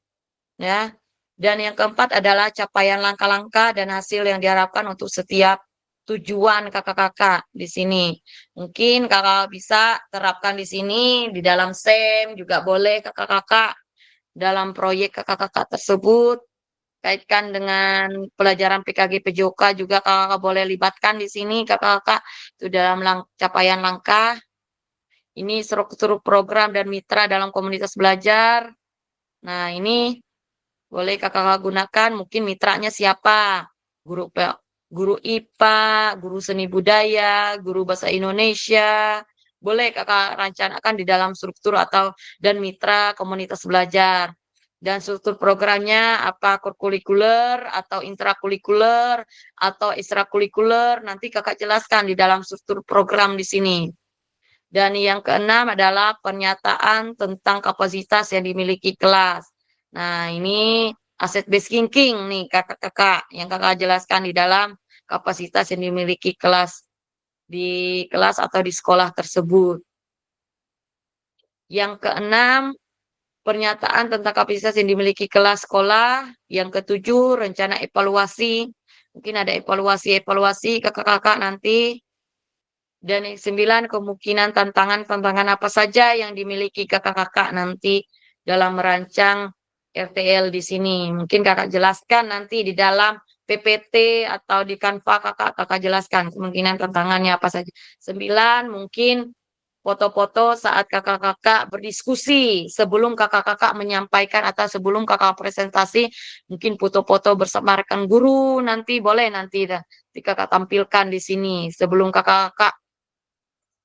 Ya. Dan yang keempat adalah capaian langkah-langkah dan hasil yang diharapkan untuk setiap tujuan kakak-kakak di sini. Mungkin kakak bisa terapkan di sini, di dalam SEM juga boleh kakak-kakak. Dalam proyek kakak-kakak tersebut kaitkan dengan pelajaran PKG PJOK juga kakak boleh libatkan di sini kakak-kakak itu dalam capaian langkah. Ini struktur program dan mitra dalam komunitas belajar. Nah, ini boleh kakak-kakak gunakan mungkin mitranya siapa? Guru IPA, guru seni budaya, guru bahasa Indonesia. Boleh kakak rencanakan di dalam struktur atau dan mitra komunitas belajar. Dan struktur programnya apa kurikuler atau intrakurikuler atau ekstrakurikuler nanti kakak jelaskan di dalam struktur program di sini. Dan yang keenam adalah pernyataan tentang kapasitas yang dimiliki kelas. Nah, ini aset based thinking nih kakak-kakak yang kakak jelaskan di dalam kapasitas yang dimiliki kelas di kelas atau di sekolah tersebut. Yang keenam, pernyataan tentang kapasitas yang dimiliki kelas sekolah. Yang ketujuh, rencana evaluasi. Mungkin ada evaluasi kakak-kakak nanti. Dan yang sembilan, kemungkinan tantangan apa saja yang dimiliki kakak-kakak nanti dalam merancang RTL di sini. Mungkin kakak jelaskan nanti di dalam PPT atau di Canva kakak jelaskan kemungkinan tantangannya apa saja. 9, mungkin foto-foto saat kakak-kakak berdiskusi sebelum kakak-kakak menyampaikan atau sebelum kakak presentasi, mungkin foto-foto bersama rekan guru nanti boleh nanti kakak tampilkan di sini sebelum kakak-kakak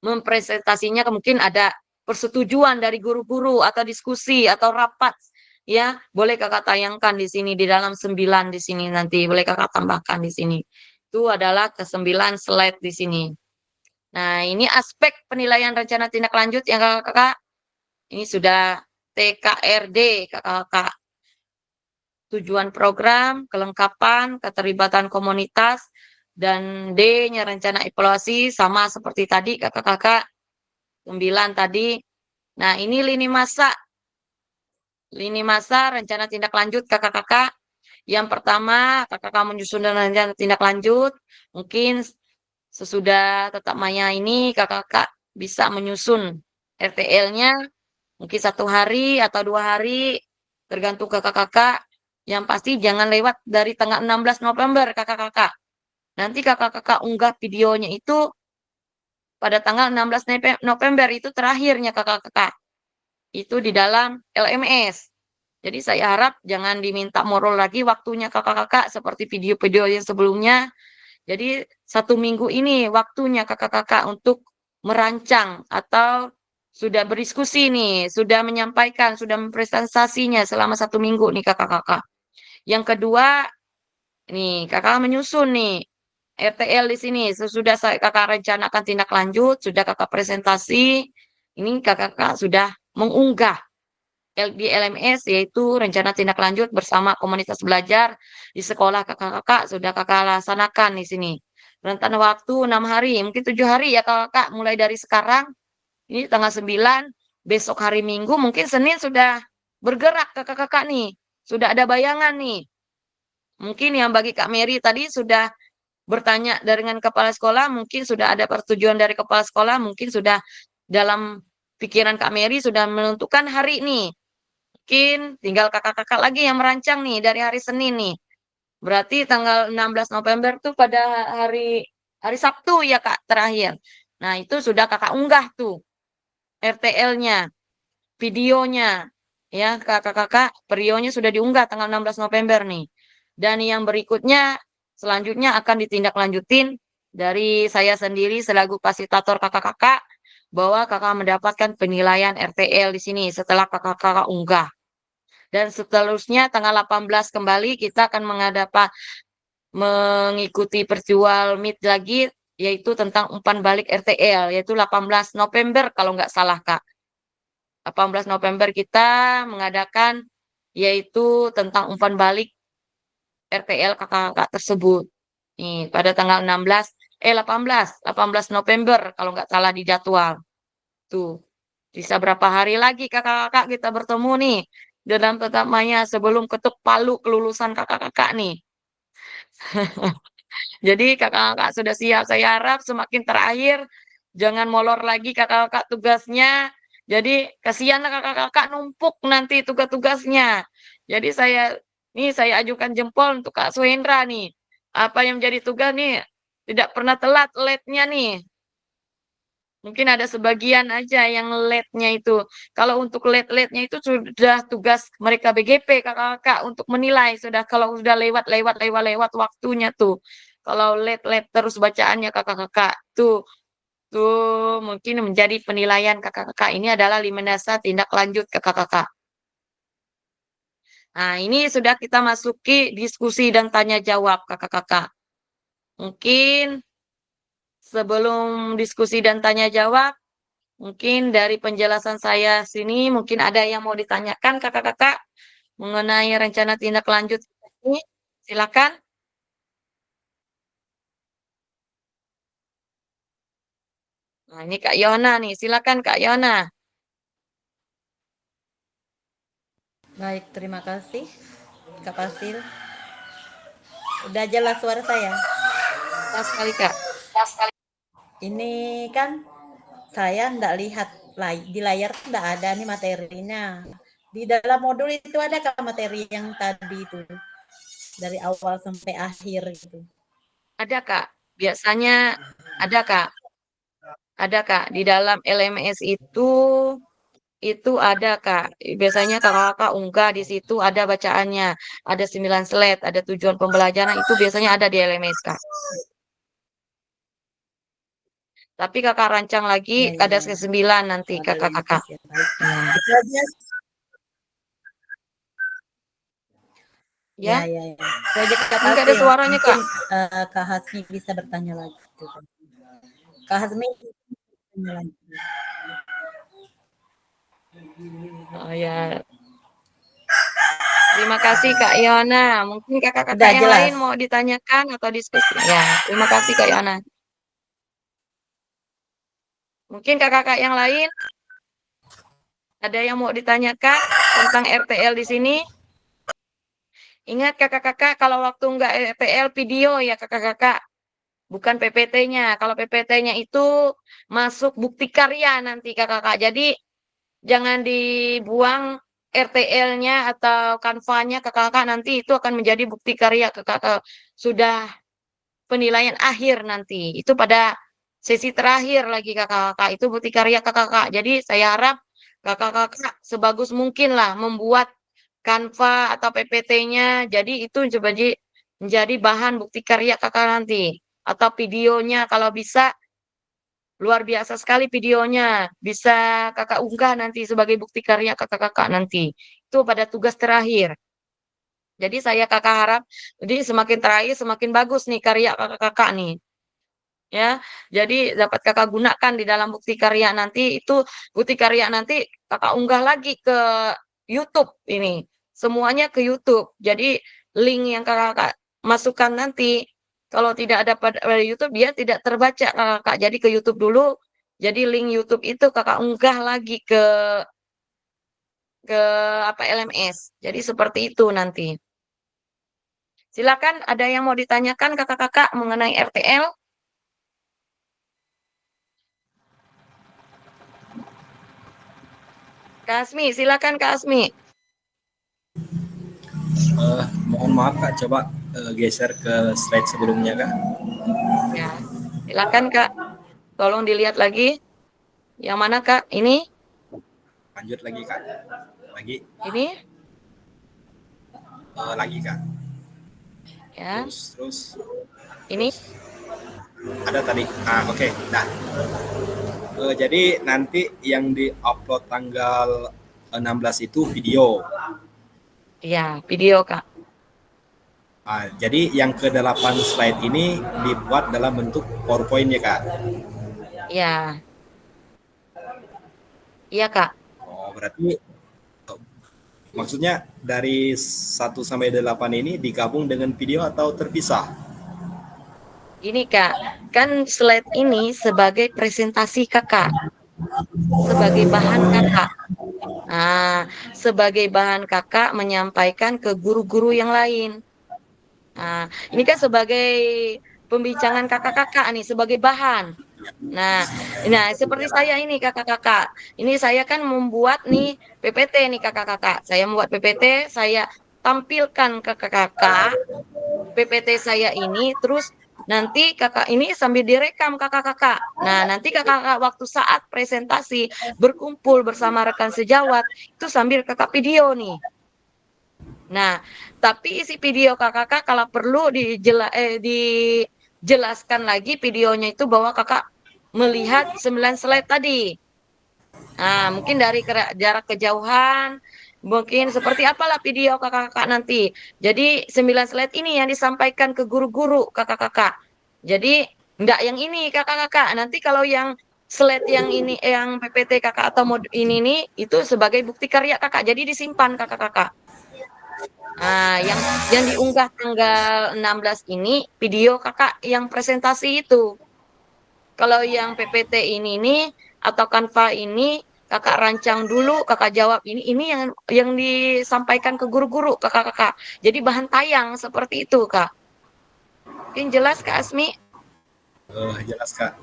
mempresentasinya mungkin ada persetujuan dari guru-guru atau diskusi atau rapat ya boleh kakak tayangkan di sini di dalam 9 di sini nanti boleh kakak tambahkan di sini itu adalah ke-9 slide di sini. Nah ini aspek penilaian rencana tindak lanjut yang kakak-kakak ini sudah TKRD kakak-kakak tujuan program, kelengkapan, keterlibatan komunitas, dan D-nya rencana evaluasi sama seperti tadi kakak-kakak 9 tadi. Nah, ini lini masa. Lini masa rencana tindak lanjut kakak-kakak. Yang pertama, kakak-kakak menyusun rencana tindak lanjut. Mungkin sesudah tetap maya ini kakak-kakak bisa menyusun RTL-nya mungkin 1 hari atau 2 hari tergantung kakak-kakak. Yang pasti jangan lewat dari tanggal 16 November kakak-kakak. Nanti kakak-kakak unggah videonya itu pada tanggal 16 November itu terakhirnya kakak-kakak. Itu di dalam LMS. Jadi saya harap jangan diminta moral lagi waktunya kakak-kakak seperti video-video yang sebelumnya. Jadi 1 minggu ini waktunya kakak-kakak untuk merancang atau sudah berdiskusi nih, sudah menyampaikan, sudah mempresentasinya selama 1 minggu nih kakak-kakak. Yang kedua, nih kakak menyusun nih RTL di sini. Sesudah kakak rencanakan tindak lanjut, sudah kakak presentasi, ini kakak-kakak sudah mengunggah di LMS yaitu rencana tindak lanjut bersama komunitas belajar di sekolah kakak-kakak sudah kakak laksanakan di sini. Rentan waktu 6 hari, mungkin 7 hari ya kakak mulai dari sekarang. Ini tanggal 9, besok hari Minggu, mungkin Senin sudah bergerak kakak-kakak nih. Sudah ada bayangan nih. Mungkin yang bagi Kak Mary tadi sudah bertanya dengan kepala sekolah, mungkin sudah ada persetujuan dari kepala sekolah, mungkin sudah dalam pikiran Kak Mary sudah menentukan hari nih. Mungkin tinggal kakak-kakak lagi yang merancang nih dari hari Senin nih. Berarti tanggal 16 November tuh pada hari Sabtu ya Kak terakhir. Nah, itu sudah Kakak unggah tuh RTL-nya, videonya. Ya, kakak-kakak, videonya sudah diunggah tanggal 16 November nih. Dan yang berikutnya selanjutnya akan ditindaklanjutin dari saya sendiri selaku fasilitator kakak-kakak bahwa kakak mendapatkan penilaian RTL di sini setelah kakak-kakak unggah. Dan seterusnya tanggal 18 kembali kita akan mengikuti virtual meet lagi yaitu tentang umpan balik RTL yaitu 18 November kalau nggak salah Kak. 18 November kita mengadakan yaitu tentang umpan balik RTL kakak-kakak tersebut. Nih, pada tanggal 18 November kalau nggak salah di jadwal. Tuh, bisa berapa hari lagi kakak-kakak kita bertemu nih dalam tetap maya sebelum ketuk palu kelulusan kakak-kakak nih. Jadi kakak-kakak sudah siap. Saya harap semakin terakhir jangan molor lagi kakak-kakak tugasnya. Jadi kasihan kakak-kakak numpuk nanti tugas-tugasnya. Jadi saya ajukan jempol untuk Kak Suhendra nih. Apa yang menjadi tugas nih? Tidak pernah telat late-nya nih. Mungkin ada sebagian aja yang late-nya itu. Kalau untuk late-nya itu sudah tugas mereka BGP kakak-kakak untuk menilai sudah kalau sudah lewat waktunya tuh. Kalau late terus bacaannya kakak-kakak tuh mungkin menjadi penilaian kakak-kakak. Ini adalah liminasa tindak lanjut kakak-kakak. Nah, ini sudah kita masuki diskusi dan tanya jawab kakak-kakak. Mungkin sebelum diskusi dan tanya jawab, mungkin dari penjelasan saya sini mungkin ada yang mau ditanyakan kakak-kakak mengenai rencana tindak lanjut ini. Silakan. Nah, ini Kak Yona nih. Silakan Kak Yona. Baik, terima kasih Kak Fasil. Udah jelas suara saya? Pas sekali Kak. Ini kan saya nggak lihat di layar nggak ada nih materinya. Di dalam modul itu ada Kak materi yang tadi itu dari awal sampai akhir gitu. Ada Kak. Biasanya ada Kak. Ada Kak, di dalam LMS itu ada Kak. Biasanya kakak unggah di situ ada bacaannya, ada 9 slide, ada tujuan pembelajaran itu biasanya ada di LMS Kak. Tapi kakak rancang lagi Ya, ya, ada ya. ke-9 nanti Ada kakak-kakak. LMS ya, baik. Ya. Itu aja. Ya, Ya, ya, ya. saya aja Kak, Terima nggak ada kasih. suaranya Mungkin Kak. Kak Hasmi bisa bertanya lagi. Kak Hasmi bertanya lagi. Oh ya, terima kasih Kak Yona. Mungkin kakak-kakak Udah yang jelas. lain mau ditanyakan atau diskusi. Ya, terima kasih Kak Yona. Mungkin kakak-kakak yang lain ada yang mau ditanyakan tentang RTL di sini? Ingat kakak-kakak kalau waktu nggak RTL video ya kakak-kakak, bukan PPT-nya. Kalau PPT-nya itu masuk bukti karya nanti kakak-kakak. Jadi jangan dibuang RTL-nya atau Canva-nya kakak-kakak, nanti itu akan menjadi bukti karya kakak-kakak. Sudah penilaian akhir nanti. Itu pada sesi terakhir lagi kakak-kakak. Itu bukti karya kakak-kakak. Jadi saya harap kakak-kakak sebagus mungkin lah membuat Canva atau PPT-nya. Jadi itu menjadi bahan bukti karya kakak nanti. Atau videonya kalau bisa luar biasa sekali videonya. Bisa kakak unggah nanti sebagai bukti karya kakak-kakak nanti. Itu pada tugas terakhir. Jadi saya kakak harap, jadi semakin terakhir semakin bagus nih karya kakak-kakak nih. Ya, jadi dapat kakak gunakan di dalam bukti karya nanti, itu bukti karya nanti kakak unggah lagi ke YouTube ini. Semuanya ke YouTube. Jadi link yang kakak masukkan nanti, kalau tidak ada pada YouTube dia tidak terbaca kakak. Jadi ke YouTube dulu. Jadi link YouTube itu kakak unggah lagi ke apa LMS. Jadi seperti itu nanti. Silakan ada yang mau ditanyakan kakak-kakak mengenai RTL? Kak Asmi, silakan Kak Asmi. Mohon maaf Kak, coba geser ke slide sebelumnya Kak. Ya, silakan Kak. Tolong dilihat lagi. Yang mana Kak? Ini? Lanjut lagi Kak. Lagi, Ini? lagi Kak. Ya, Terus. ini? Ada tadi. Oke. Nah, jadi nanti yang di-upload tanggal 16 itu video. Ya, video Kak. Jadi yang ke-8 slide ini dibuat dalam bentuk PowerPoint ya Kak. Ya, iya Kak. Oh, berarti maksudnya dari 1 sampai 8 ini digabung dengan video atau terpisah? Ini Kak, kan slide ini sebagai presentasi Kakak, sebagai bahan Kakak. Nah, sebagai bahan Kakak menyampaikan ke guru-guru yang lain. Nah, ini kan sebagai pembicaraan kakak-kakak nih, sebagai bahan. Nah, seperti saya ini kakak-kakak. Ini saya kan membuat nih PPT nih kakak-kakak. Saya membuat PPT, saya tampilkan ke kakak-kakak PPT saya ini, terus nanti kakak ini sambil direkam kakak-kakak. Nah, nanti kakak-kakak waktu saat presentasi berkumpul bersama rekan sejawat, itu sambil kakak video nih. Nah, tapi isi video kakak-kakak kalau perlu dijelaskan lagi videonya itu bahwa kakak melihat 9 slide tadi. Nah, mungkin dari jarak kejauhan, mungkin seperti apalah video kakak-kakak nanti. Jadi 9 slide ini yang disampaikan ke guru-guru kakak-kakak. Jadi enggak yang ini kakak-kakak. Nanti kalau yang slide yang ini yang PPT kakak atau mod ini nih itu sebagai bukti karya kakak. Jadi disimpan kakak-kakak. Nah, yang diunggah tanggal 16 ini video kakak yang presentasi itu. Kalau yang PPT ini nih atau Canva ini kakak rancang dulu, kakak jawab ini yang disampaikan ke guru-guru kakak-kakak. Jadi bahan tayang seperti itu, Kak. Mungkin jelas Kak Asmi? Jelas Kak.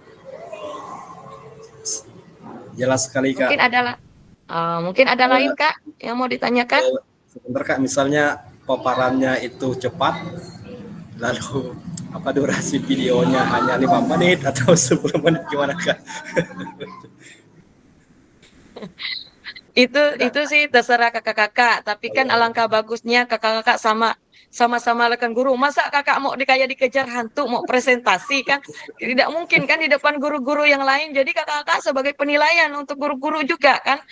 Jelas sekali Kak. Mungkin ada lain Kak yang mau ditanyakan? Sebentar Kak, misalnya paparannya itu cepat, lalu apa durasi videonya hanya 5 menit atau 10 menit gimana Kak? Itu sih terserah kakak-kakak, tapi kan alangkah bagusnya kakak-kakak sama-sama rekan guru. Masa kakak mau kayak dikejar hantu, mau presentasi kan? Tidak mungkin kan di depan guru-guru yang lain. Jadi kakak-kakak sebagai penilaian untuk guru-guru juga kan?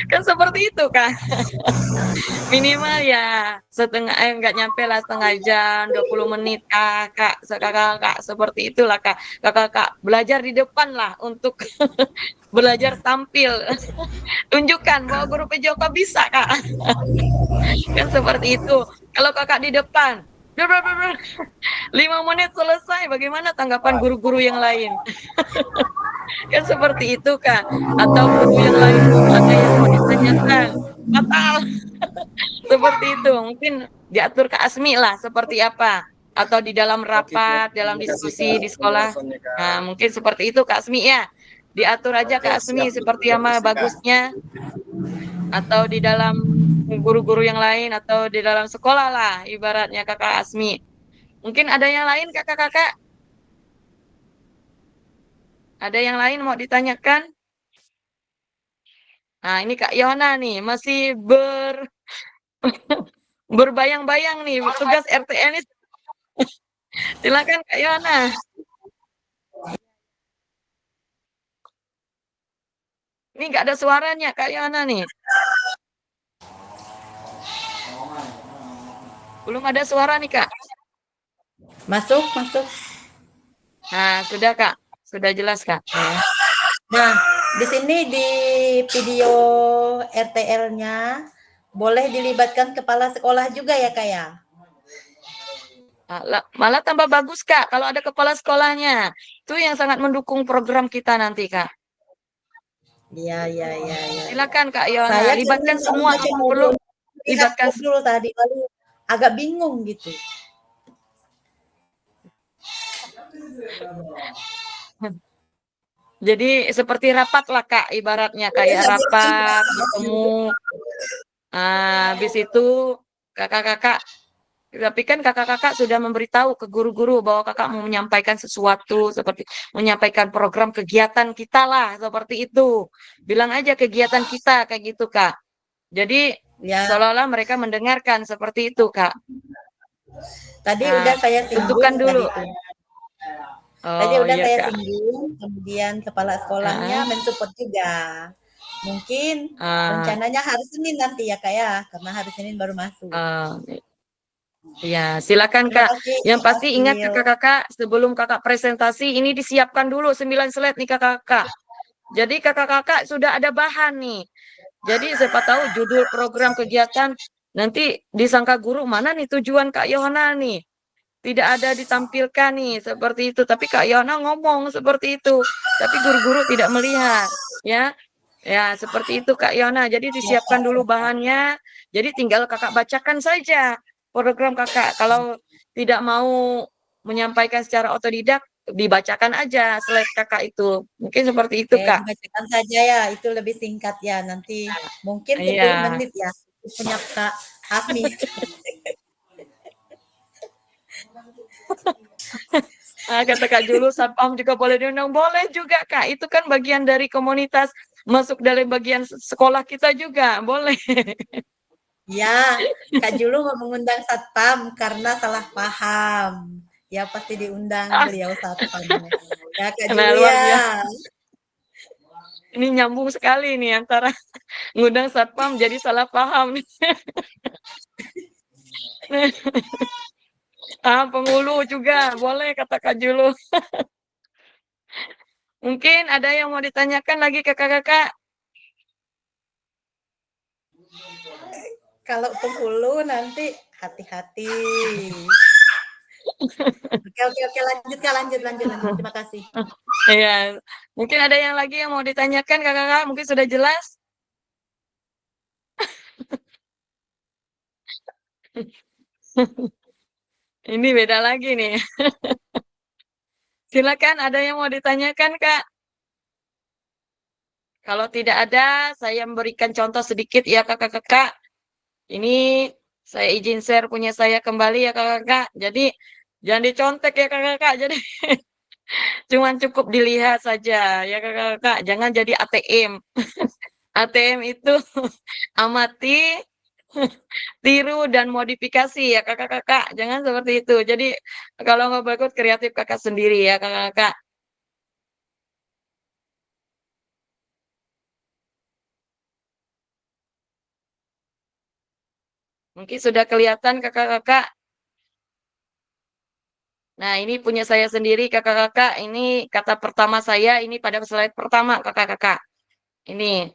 Kan seperti itu kan? Minimal ya nggak nyampe lah setengah jam, 20 menit kakak seperti itulah kakak belajar di depan lah untuk belajar tampil. Tunjukkan bahwa guru PJOK bisa, Kak. Kan seperti itu. Kalau kakak di depan, 5 menit selesai, bagaimana tanggapan guru-guru yang lain? Kan seperti itu, Kak. Atau guru yang lain ada yang mau ditanyakan, fatal. Seperti itu. Mungkin diatur Kak Asmi lah seperti apa. Atau di dalam rapat, dalam diskusi di sekolah. Nah, mungkin seperti itu Kak Asmi ya. Diatur aja Kak Asmi seperti apa bagusnya. Atau di dalam guru-guru yang lain atau di dalam sekolah lah ibaratnya Kakak Asmi. Mungkin ada yang lain kakak-kakak? Ada yang lain mau ditanyakan? Nah, ini Kak Yona nih masih berbayang-bayang nih tugas RTN ini. Silakan Kak Yona. Ini nggak ada suaranya Kak Yona nih. Belum ada suara nih Kak. Masuk. Nah, sudah Kak. Sudah jelas Kak. Nah, di sini di video RTL-nya boleh dilibatkan kepala sekolah juga ya Kak ya? Malah tambah bagus Kak kalau ada kepala sekolahnya. Itu yang sangat mendukung program kita nanti Kak. Iya. Silakan Kak Yona, Saya libatkan karena semua baca yang perlu. Libatkan dulu tadi lalu agak bingung gitu. Jadi seperti rapat lah Kak, ibaratnya kayak rapat, bertemu. Habis itu kakak-kakak, tapi kan kakak-kakak sudah memberitahu ke guru-guru bahwa kakak mau menyampaikan sesuatu, seperti menyampaikan program kegiatan kita lah, seperti itu. Bilang aja kegiatan kita, kayak gitu Kak. Jadi Ya, seolah-olah mereka mendengarkan, seperti itu Kak. tadi Nah, udah saya singgung tentukan dulu. Tadi Oh udah iya saya Kak. singgung, kemudian kepala sekolahnya mensupport juga. Mungkin rencananya hari Senin nanti ya Kak ya, karena hari Senin baru masuk. Ya, silakan Terima Kak. kasih, Yang Kak pasti ingat Asil. kakak-kakak, sebelum kakak presentasi, ini disiapkan dulu 9 slide nih kakak-kakak. Jadi kakak-kakak sudah ada bahan nih. Jadi siapa tahu judul program kegiatan, nanti disangka guru, mana nih tujuan Kak Yohana nih. Tidak ada ditampilkan nih, seperti itu. Tapi Kak Yohana ngomong seperti itu. Tapi guru-guru tidak melihat, ya. Ya, seperti itu Kak Yohana. Jadi disiapkan dulu bahannya. Jadi tinggal kakak bacakan saja program kakak. Kalau tidak mau menyampaikan secara otodidak, dibacakan aja slide kakak itu. Mungkin seperti itu Kak. Dibacakan saja ya, itu lebih singkat ya. Nanti mungkin 10 Iya. menit ya, punya Kak Asmi. Kata Kak Julu, satpam juga boleh diundang. Boleh juga Kak, itu kan bagian dari komunitas, masuk dalam bagian sekolah kita juga, boleh. Ya, Kak Julu mau mengundang satpam karena salah paham. Ya pasti diundang beliau satpam. Ya Kak Nah, Julu luar ya. biasa. Ini nyambung sekali nih antara ngundang satpam jadi salah paham. Penghulu juga boleh kata Kak Julu. Mungkin ada yang mau ditanyakan lagi ke kakak-kakak? Kalau penghulu nanti hati-hati. Oke, lanjut. Terima kasih. Iya, mungkin ada yang lagi yang mau ditanyakan kakak-kakak, mungkin sudah jelas. Ini beda lagi nih. Silakan, ada yang mau ditanyakan Kak? Kalau tidak ada, saya memberikan contoh sedikit ya kakak-kakak. Ini saya izin share punya saya kembali ya kakak-kakak. Jadi Jangan dicontek ya kakak-kakak. Jadi cuman cukup dilihat saja ya kakak-kakak. Jangan jadi ATM. ATM itu amati, tiru dan modifikasi ya kakak-kakak. Jangan seperti itu. Jadi kalau nggak bagus kreatif kakak sendiri ya kakak-kakak. Mungkin sudah kelihatan kakak-kakak. Nah, ini punya saya sendiri kakak-kakak. Ini kata pertama saya ini pada slide pertama kakak-kakak. Ini.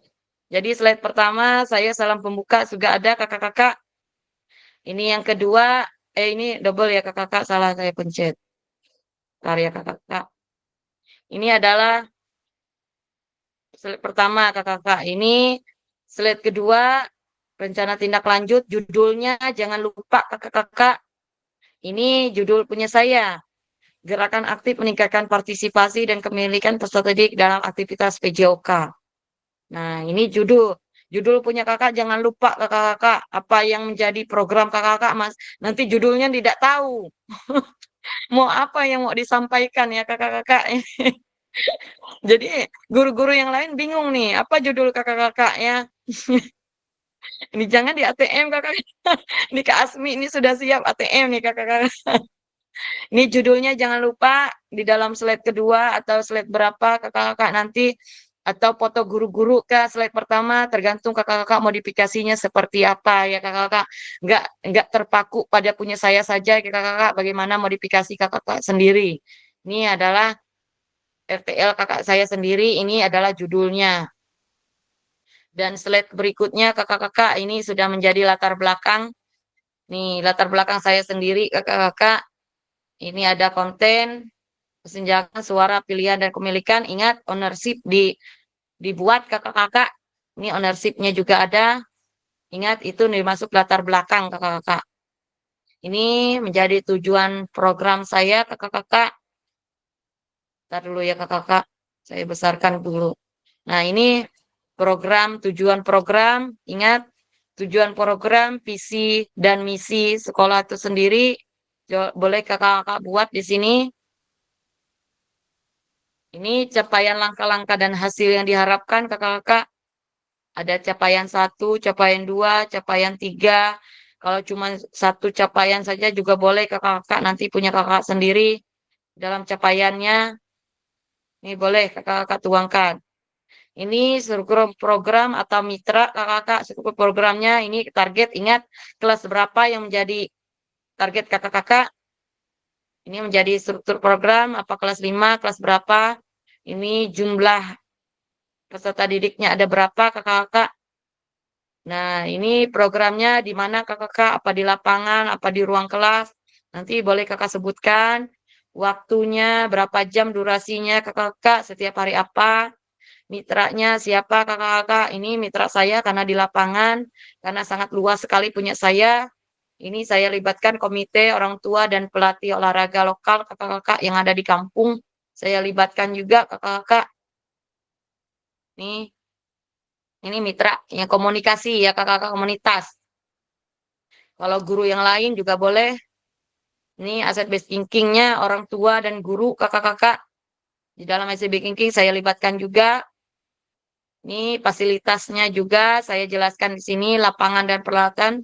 Jadi slide pertama saya salam pembuka juga ada kakak-kakak. Ini yang kedua, ini double ya kakak-kakak, salah saya pencet. Bentar ya kakak-kakak. Ini adalah slide pertama kakak-kakak. Ini slide kedua, rencana tindak lanjut, judulnya jangan lupa kakak-kakak. Ini judul punya saya. Gerakan aktif meningkatkan partisipasi dan kepemilikan peserta didik dalam aktivitas PJOK. Nah, ini judul. Judul punya kakak jangan lupa kakak-kakak apa yang menjadi program kakak-kakak Mas. Nanti judulnya tidak tahu. Mau apa yang mau disampaikan ya kakak-kakak. Jadi guru-guru yang lain bingung nih, apa judul kakak-kakak ya. Ini jangan di ATM kakak. Ini Kak Asmi ini sudah siap ATM nih kakak-kakak. Ini judulnya jangan lupa di dalam slide kedua atau slide berapa kakak-kakak nanti atau foto guru-guru ke slide pertama tergantung kakak-kakak modifikasinya seperti apa ya kakak-kakak. Enggak terpaku pada punya saya saja kakak-kakak bagaimana modifikasi kakak-kakak sendiri. Ini adalah RTL kakak saya sendiri, ini adalah judulnya. Dan slide berikutnya kakak-kakak ini sudah menjadi latar belakang. Nih latar belakang saya sendiri kakak-kakak. Ini ada konten, kesenjangan suara pilihan dan kepemilikan. Ingat ownership dibuat kakak-kakak. Ini ownership-nya juga ada. Ingat itu nih masuk latar belakang kakak-kakak. Ini menjadi tujuan program saya kakak-kakak. Ntar dulu ya kakak-kakak. Saya besarkan dulu. Nah ini program, tujuan program. Ingat tujuan program, visi dan misi sekolah itu sendiri. Boleh kakak-kakak buat di sini. Ini capaian langkah-langkah dan hasil yang diharapkan kakak-kakak. Ada capaian 1, capaian 2, capaian 3. Kalau cuma satu capaian saja juga boleh kakak-kakak nanti punya kakak sendiri dalam capaiannya. Ini boleh kakak-kakak tuangkan. Ini struktur program atau mitra kakak-kakak. Struktur programnya ini target ingat kelas berapa yang menjadi target kakak-kakak. Ini menjadi struktur program apa kelas 5, kelas berapa. Ini jumlah peserta didiknya ada berapa kakak-kakak. Nah, ini programnya di mana kakak-kakak, apa di lapangan, apa di ruang kelas. Nanti boleh kakak sebutkan waktunya, berapa jam durasinya kakak-kakak, setiap hari apa. Mitranya siapa kakak-kakak. Ini mitra saya karena di lapangan, karena sangat luas sekali punya saya. Ini saya libatkan komite orang tua dan pelatih olahraga lokal kakak-kakak yang ada di kampung. Saya libatkan juga kakak-kakak. Ini mitra yang komunikasi ya kakak-kakak komunitas. Kalau guru yang lain juga boleh. Ini aset based thinking-nya orang tua dan guru kakak-kakak. Di dalam aset based thinking saya libatkan juga. Ini fasilitasnya juga saya jelaskan di sini, lapangan dan peralatan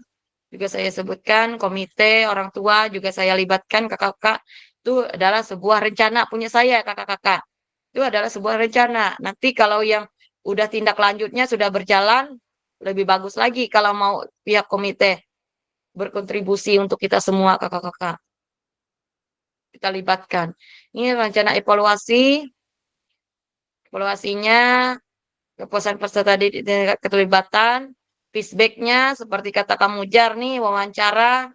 juga saya sebutkan, komite orang tua juga saya libatkan kakak-kakak. Itu adalah sebuah rencana punya saya kakak-kakak. Itu adalah sebuah rencana. Nanti kalau yang udah tindak lanjutnya sudah berjalan, lebih bagus lagi kalau mau pihak komite berkontribusi untuk kita semua kakak-kakak. Kita libatkan. Ini rencana evaluasi. Evaluasinya kepuasan peserta didik keterlibatan, feedback-nya seperti kata kamu Jar nih, wawancara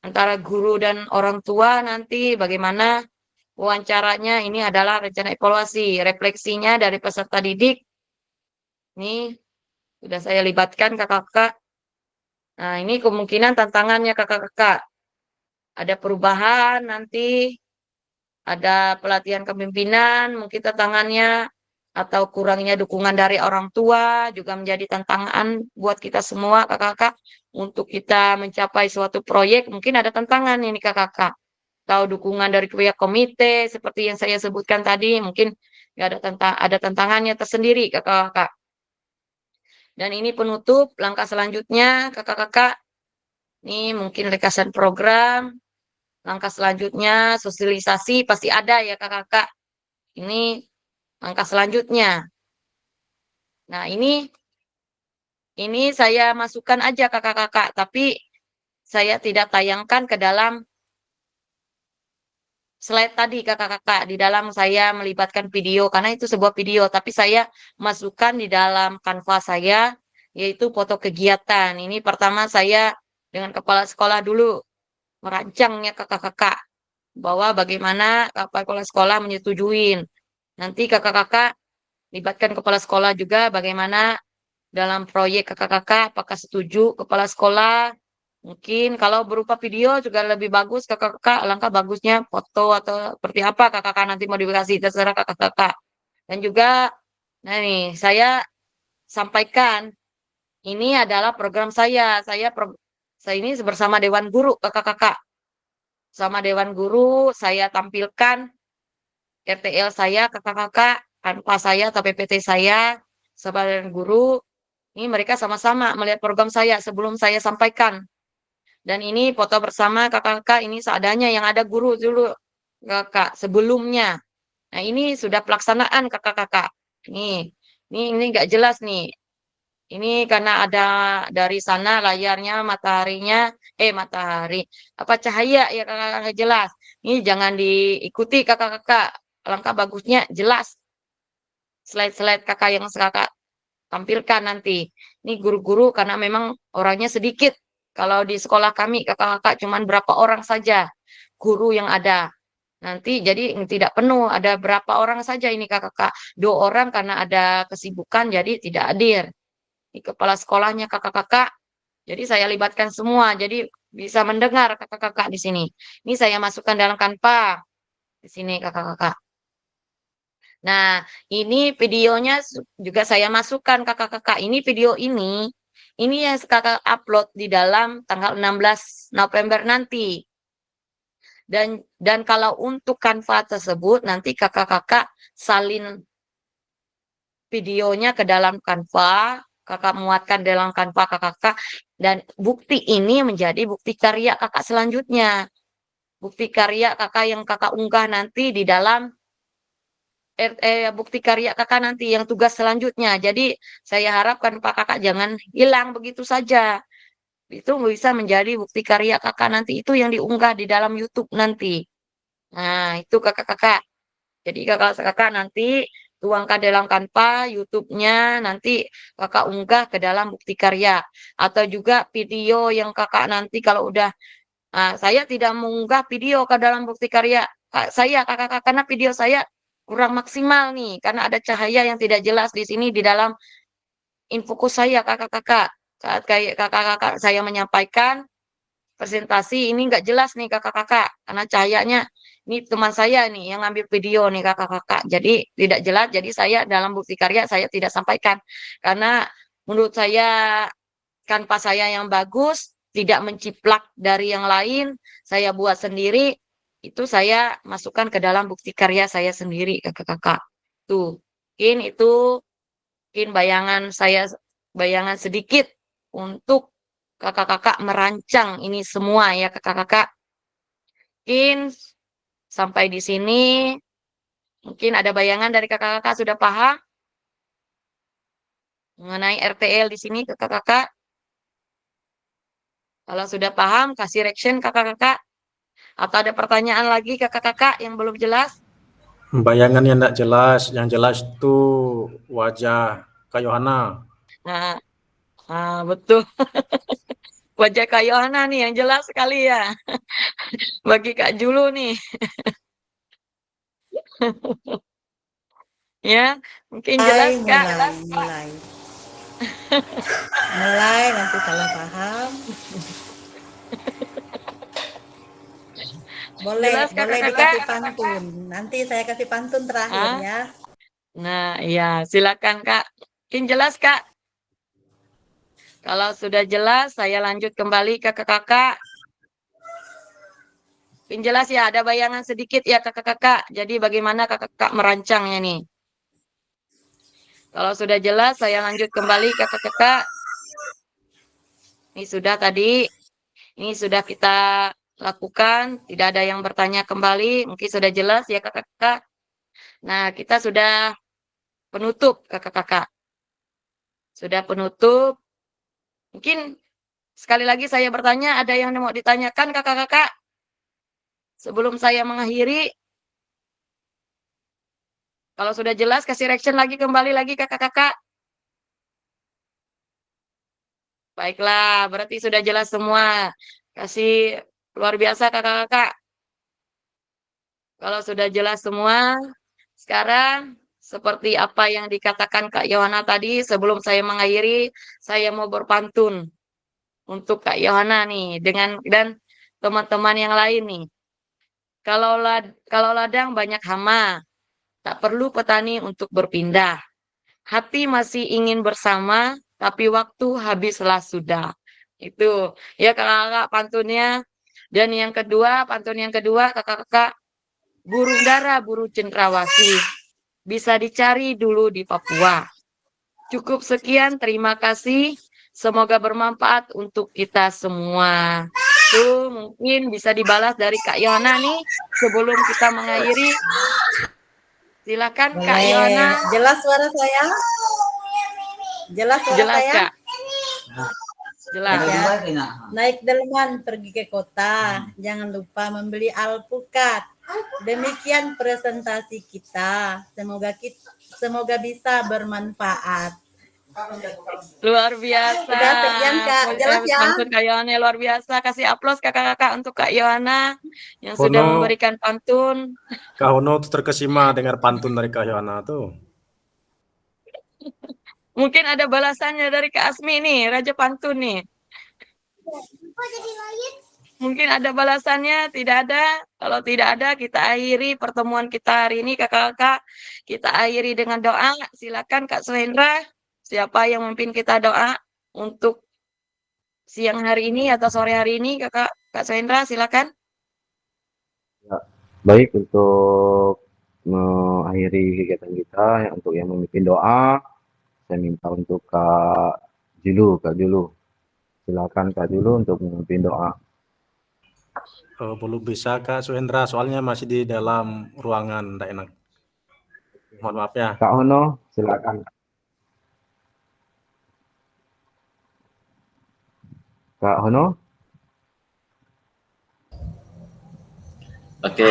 antara guru dan orang tua nanti bagaimana wawancaranya. Ini adalah rencana evaluasi, refleksinya dari peserta didik. Ini sudah saya libatkan kakak-kakak. Nah, ini kemungkinan tantangannya kakak-kakak. Ada perubahan nanti, ada pelatihan kepemimpinan, mungkin tantangannya atau kurangnya dukungan dari orang tua juga menjadi tantangan buat kita semua kakak-kakak untuk kita mencapai suatu proyek. Mungkin ada tantangan ini kakak-kakak. atau dukungan dari pihak komite seperti yang saya sebutkan tadi, mungkin ada tantangannya tersendiri kakak-kakak. Dan ini penutup, langkah selanjutnya kakak-kakak, ini mungkin rekasan program, langkah selanjutnya sosialisasi pasti ada ya kakak-kakak. Ini langkah selanjutnya. Nah, ini saya masukkan aja kakak-kakak, tapi saya tidak tayangkan ke dalam slide tadi kakak-kakak. Di dalam saya melibatkan video, karena itu sebuah video, tapi saya masukkan di dalam Canva saya, yaitu foto kegiatan. Ini pertama saya dengan kepala sekolah dulu merancangnya kakak-kakak, bahwa bagaimana kepala sekolah menyetujuin. Nanti kakak-kakak libatkan kepala sekolah juga bagaimana dalam proyek kakak-kakak, apakah setuju kepala sekolah. Mungkin kalau berupa video juga lebih bagus kakak-kakak, alangkah bagusnya foto atau seperti apa kakak-kakak nanti modifikasi, terserah kakak-kakak. Dan juga, nah nih, saya sampaikan, ini adalah program saya ini bersama Dewan Guru kakak-kakak. Sama Dewan Guru, saya tampilkan RTL saya kakak-kakak, tanpa saya atau PPT saya, sama Dewan Guru, ini mereka sama-sama melihat program saya sebelum saya sampaikan. Dan ini foto bersama kakak-kakak, ini seadanya yang ada guru dulu kakak sebelumnya. Nah, ini sudah pelaksanaan kakak-kakak. Ini nggak jelas nih. Ini karena ada dari sana layarnya mataharinya, matahari, apa cahaya ya kakak-kakak nggak jelas. Ini jangan diikuti kakak-kakak. Alangkah bagusnya jelas slide-slide kakak yang kakak tampilkan nanti. Ini guru-guru karena memang orangnya sedikit. Kalau di sekolah kami kakak-kakak cuma berapa orang saja guru yang ada. Nanti jadi tidak penuh, ada berapa orang saja ini kakak-kakak. 2 orang karena ada kesibukan jadi tidak hadir. Di kepala sekolahnya kakak-kakak. Jadi saya libatkan semua. Jadi bisa mendengar kakak-kakak di sini. Ini saya masukkan dalam Canva di sini kakak-kakak. Nah, ini videonya juga saya masukkan kakak-kakak. Ini video ini yang kakak upload di dalam tanggal 16 November nanti. Dan kalau untuk Canva tersebut nanti kakak-kakak salin videonya ke dalam Canva, kakak muatkan dalam Canva kakak-kakak, dan bukti ini menjadi bukti karya kakak selanjutnya. Bukti karya kakak yang kakak unggah nanti di dalam bukti karya kakak nanti yang tugas selanjutnya. Jadi saya harapkan Pak kakak jangan hilang begitu saja. Itu bisa menjadi bukti karya kakak nanti itu yang diunggah di dalam YouTube nanti. Nah, itu kakak-kakak. Jadi kakak-kakak nanti tuangkan dalam Canva YouTube-nya, nanti kakak unggah ke dalam bukti karya. Atau juga video yang kakak nanti kalau udah, saya tidak mengunggah video ke dalam bukti karya saya kakak-kakak, karena video saya kurang maksimal nih, karena ada cahaya yang tidak jelas di sini di dalam infokus saya kakak-kakak. Saat kayak kakak-kakak saya menyampaikan presentasi ini nggak jelas nih kakak-kakak, karena cahayanya ini teman saya nih yang ngambil video nih kakak-kakak. Jadi tidak jelas, jadi saya dalam bukti karya saya tidak sampaikan. Karena menurut saya kanvas saya yang bagus, tidak menciplak dari yang lain, saya buat sendiri, itu saya masukkan ke dalam bukti karya saya sendiri kakak-kakak. Tuh, mungkin bayangan sedikit untuk kakak-kakak merancang ini semua ya kakak-kakak. Mungkin sampai di sini, mungkin ada bayangan dari kakak-kakak sudah paham mengenai RTL di sini kakak-kakak. Kalau sudah paham, kasih reaction kakak-kakak. Atau ada pertanyaan lagi kakak-kakak yang belum jelas? Bayangannya enggak jelas, yang jelas itu wajah Kak Yohana. Nah, betul. Wajah Kak Yohana nih yang jelas sekali ya. Bagi Kak Julu nih. Ya, mungkin jelas Kak. Mulai nanti salah paham. Boleh Jelas, boleh kakak-kakak? dikasih pantun. Nanti saya kasih pantun terakhir ya. Nah, iya, silakan Kak. Mungkin jelas Kak. Kalau sudah jelas, saya lanjut kembali ke kakak-kakak. Jelas ya, ada bayangan sedikit ya kakak-kakak. Jadi bagaimana kakak-kakak merancangnya nih? Kalau sudah jelas, saya lanjut kembali kakak-kakak. Ini sudah tadi, ini sudah kita lakukan. Tidak ada yang bertanya kembali. Mungkin sudah jelas ya kakak-kakak. Nah, kita sudah penutup kakak-kakak. Sudah penutup. Mungkin sekali lagi saya bertanya, ada yang mau ditanyakan kakak-kakak? Sebelum saya mengakhiri, kalau sudah jelas kasih reaction lagi kembali lagi kakak-kakak. Baiklah, berarti sudah jelas semua. Kasih luar biasa kakak-kakak. Kalau sudah jelas semua, sekarang seperti apa yang dikatakan Kak Yohana tadi, sebelum saya mengakhiri, saya mau berpantun untuk Kak Yohana nih dengan dan teman-teman yang lain nih. Kalau ladang banyak hama, tak perlu petani untuk berpindah. Hati masih ingin bersama, tapi waktu habislah sudah. Itu ya kakak-kakak pantunnya. Dan yang kedua, pantun yang kedua kakak-kakak, burung dara, burung cendrawasih. Bisa dicari dulu di Papua. Cukup sekian, terima kasih. Semoga bermanfaat untuk kita semua. Tuh mungkin bisa dibalas dari Kak Yohana nih sebelum kita mengakhiri. Silakan Kak Yohana. Jelas suara saya? Jelas suara Jelas saya? Kak. Jelas. Ya. Naik delman pergi ke kota. Jangan lupa membeli alpukat. Demikian presentasi kita. Semoga bisa bermanfaat. Luar biasa. Udah sekian Kak. Jelas ya? Pantun Kak Yohana luar biasa. Kasih aplaus kakak-kakak untuk Kak Yohana yang sudah Hono, memberikan pantun. Kak Hono tuh terkesima dengar pantun dari Kak Yohana tuh. Mungkin ada balasannya dari Kak Asmi nih, Raja Pantun nih. Mungkin ada balasannya, tidak ada. Kalau tidak ada, kita akhiri pertemuan kita hari ini, kakak-kakak. Kita akhiri dengan doa. Silakan Kak Suhendra, siapa yang memimpin kita doa untuk siang hari ini atau sore hari ini, Kak Suhendra, silakan. Ya, baik untuk mengakhiri kegiatan kita, untuk yang memimpin doa, saya minta untuk Kak Julu. Silakan Kak Julu untuk memimpin doa. Belum bisa Kak Suhendra, soalnya masih di dalam ruangan, tidak enak. Mohon maaf ya. Kak Hono, silakan. Kak Hono. Oke.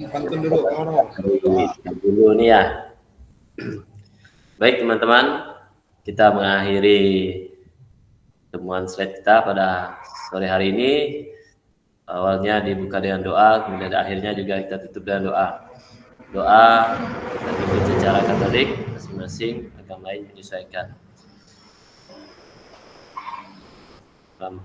Pantun dulu, Kak Ono. Dulu nih ya. Baik teman-teman, kita mengakhiri temuan slide kita pada sore hari ini. Awalnya dibuka dengan doa, kemudian akhirnya juga kita tutup dengan doa. Doa kita tutup secara Katolik, masing-masing agama lain menyesuaikan. Baik.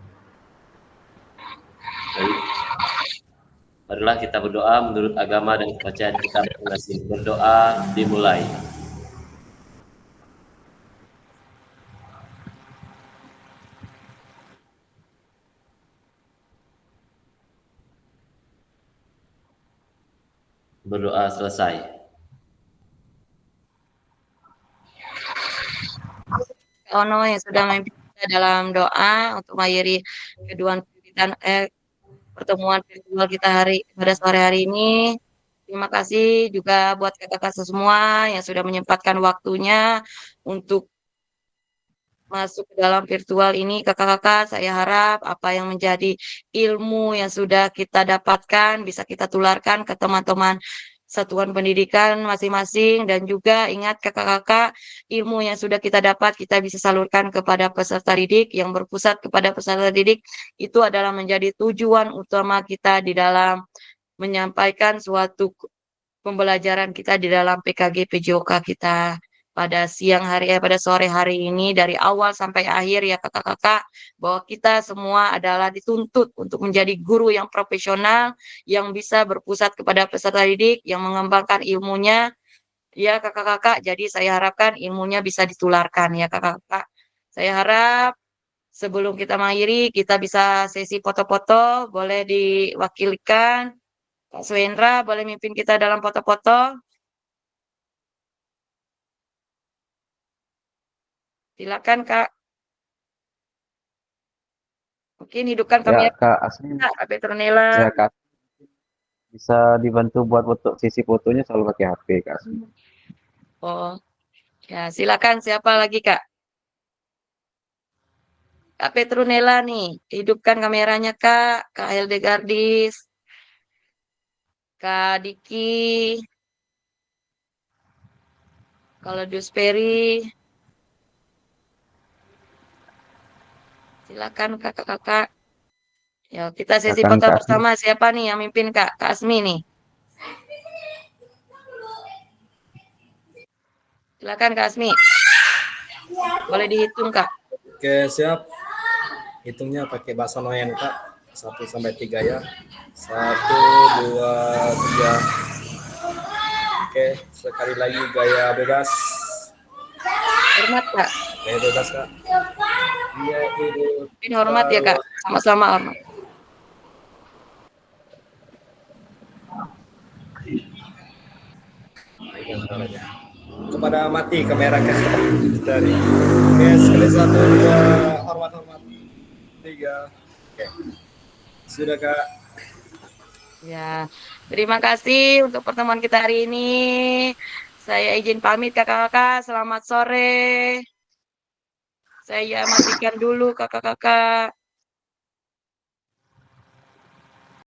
Marilah kita berdoa menurut agama dan kepercayaan kita masing-masing. Berdoa dimulai. Berdoa selesai. Ono yang sudah memimpin kita dalam doa untuk mengakhiri pertemuan virtual kita pada sore hari ini. Terima kasih juga buat kakak-kakak semua yang sudah menyempatkan waktunya untuk masuk ke dalam virtual ini. Kakak-kakak, saya harap apa yang menjadi ilmu yang sudah kita dapatkan bisa kita tularkan ke teman-teman satuan pendidikan masing-masing, dan juga ingat kakak-kakak, ilmu yang sudah kita dapat kita bisa salurkan kepada peserta didik. Yang berpusat kepada peserta didik itu adalah menjadi tujuan utama kita di dalam menyampaikan suatu pembelajaran kita di dalam PKG PJOK kita pada pada sore hari ini, dari awal sampai akhir ya kakak-kakak, bahwa kita semua adalah dituntut untuk menjadi guru yang profesional, yang bisa berpusat kepada peserta didik, yang mengembangkan ilmunya ya kakak-kakak. Jadi saya harapkan ilmunya bisa ditularkan ya kakak-kakak. Saya harap sebelum kita mengakhiri, kita bisa sesi foto-foto, boleh diwakilkan. Kak Swendra, boleh mimpin kita dalam foto-foto? Silakan, Kak. Mungkin hidupkan Ya, kamera, Kak Asmi, Kak Petronella. ya Kak, bisa dibantu buat foto sisi fotonya selalu pakai HP, Kak Asmi. Oh, ya silakan. Siapa lagi, Kak? Kak Petronella nih, hidupkan kameranya, Kak. Kak Hildegardis, Kak Diki, kalau Dusperi, silakan kakak-kakak. Ya, kita sesi Silakan foto Kak Asmi. bersama. Siapa nih yang mimpin, Kak? Kak Asmi nih. Silakan, Kak Asmi. Boleh dihitung, Kak. Oke, siap. Hitungnya pakai bahasa Noyen, Kak. 1 sampai 3 ya. 1, 2, 3. Oke, sekali lagi gaya bebas. Hormat, Kak. Gaya bebas, Kak. Iya, itu. Ini hormat ya, Kak. Sama-sama hormat. Nah, ini caranya. Kepada mati kamera, Kak. Dari. Oke, sekali 1, 2. Hormat. 3. Oke. Sudah, Kak. Ya, terima kasih untuk pertemuan kita hari ini. Saya izin pamit kakak-kakak. Selamat sore. Saya matikan dulu kakak-kakak.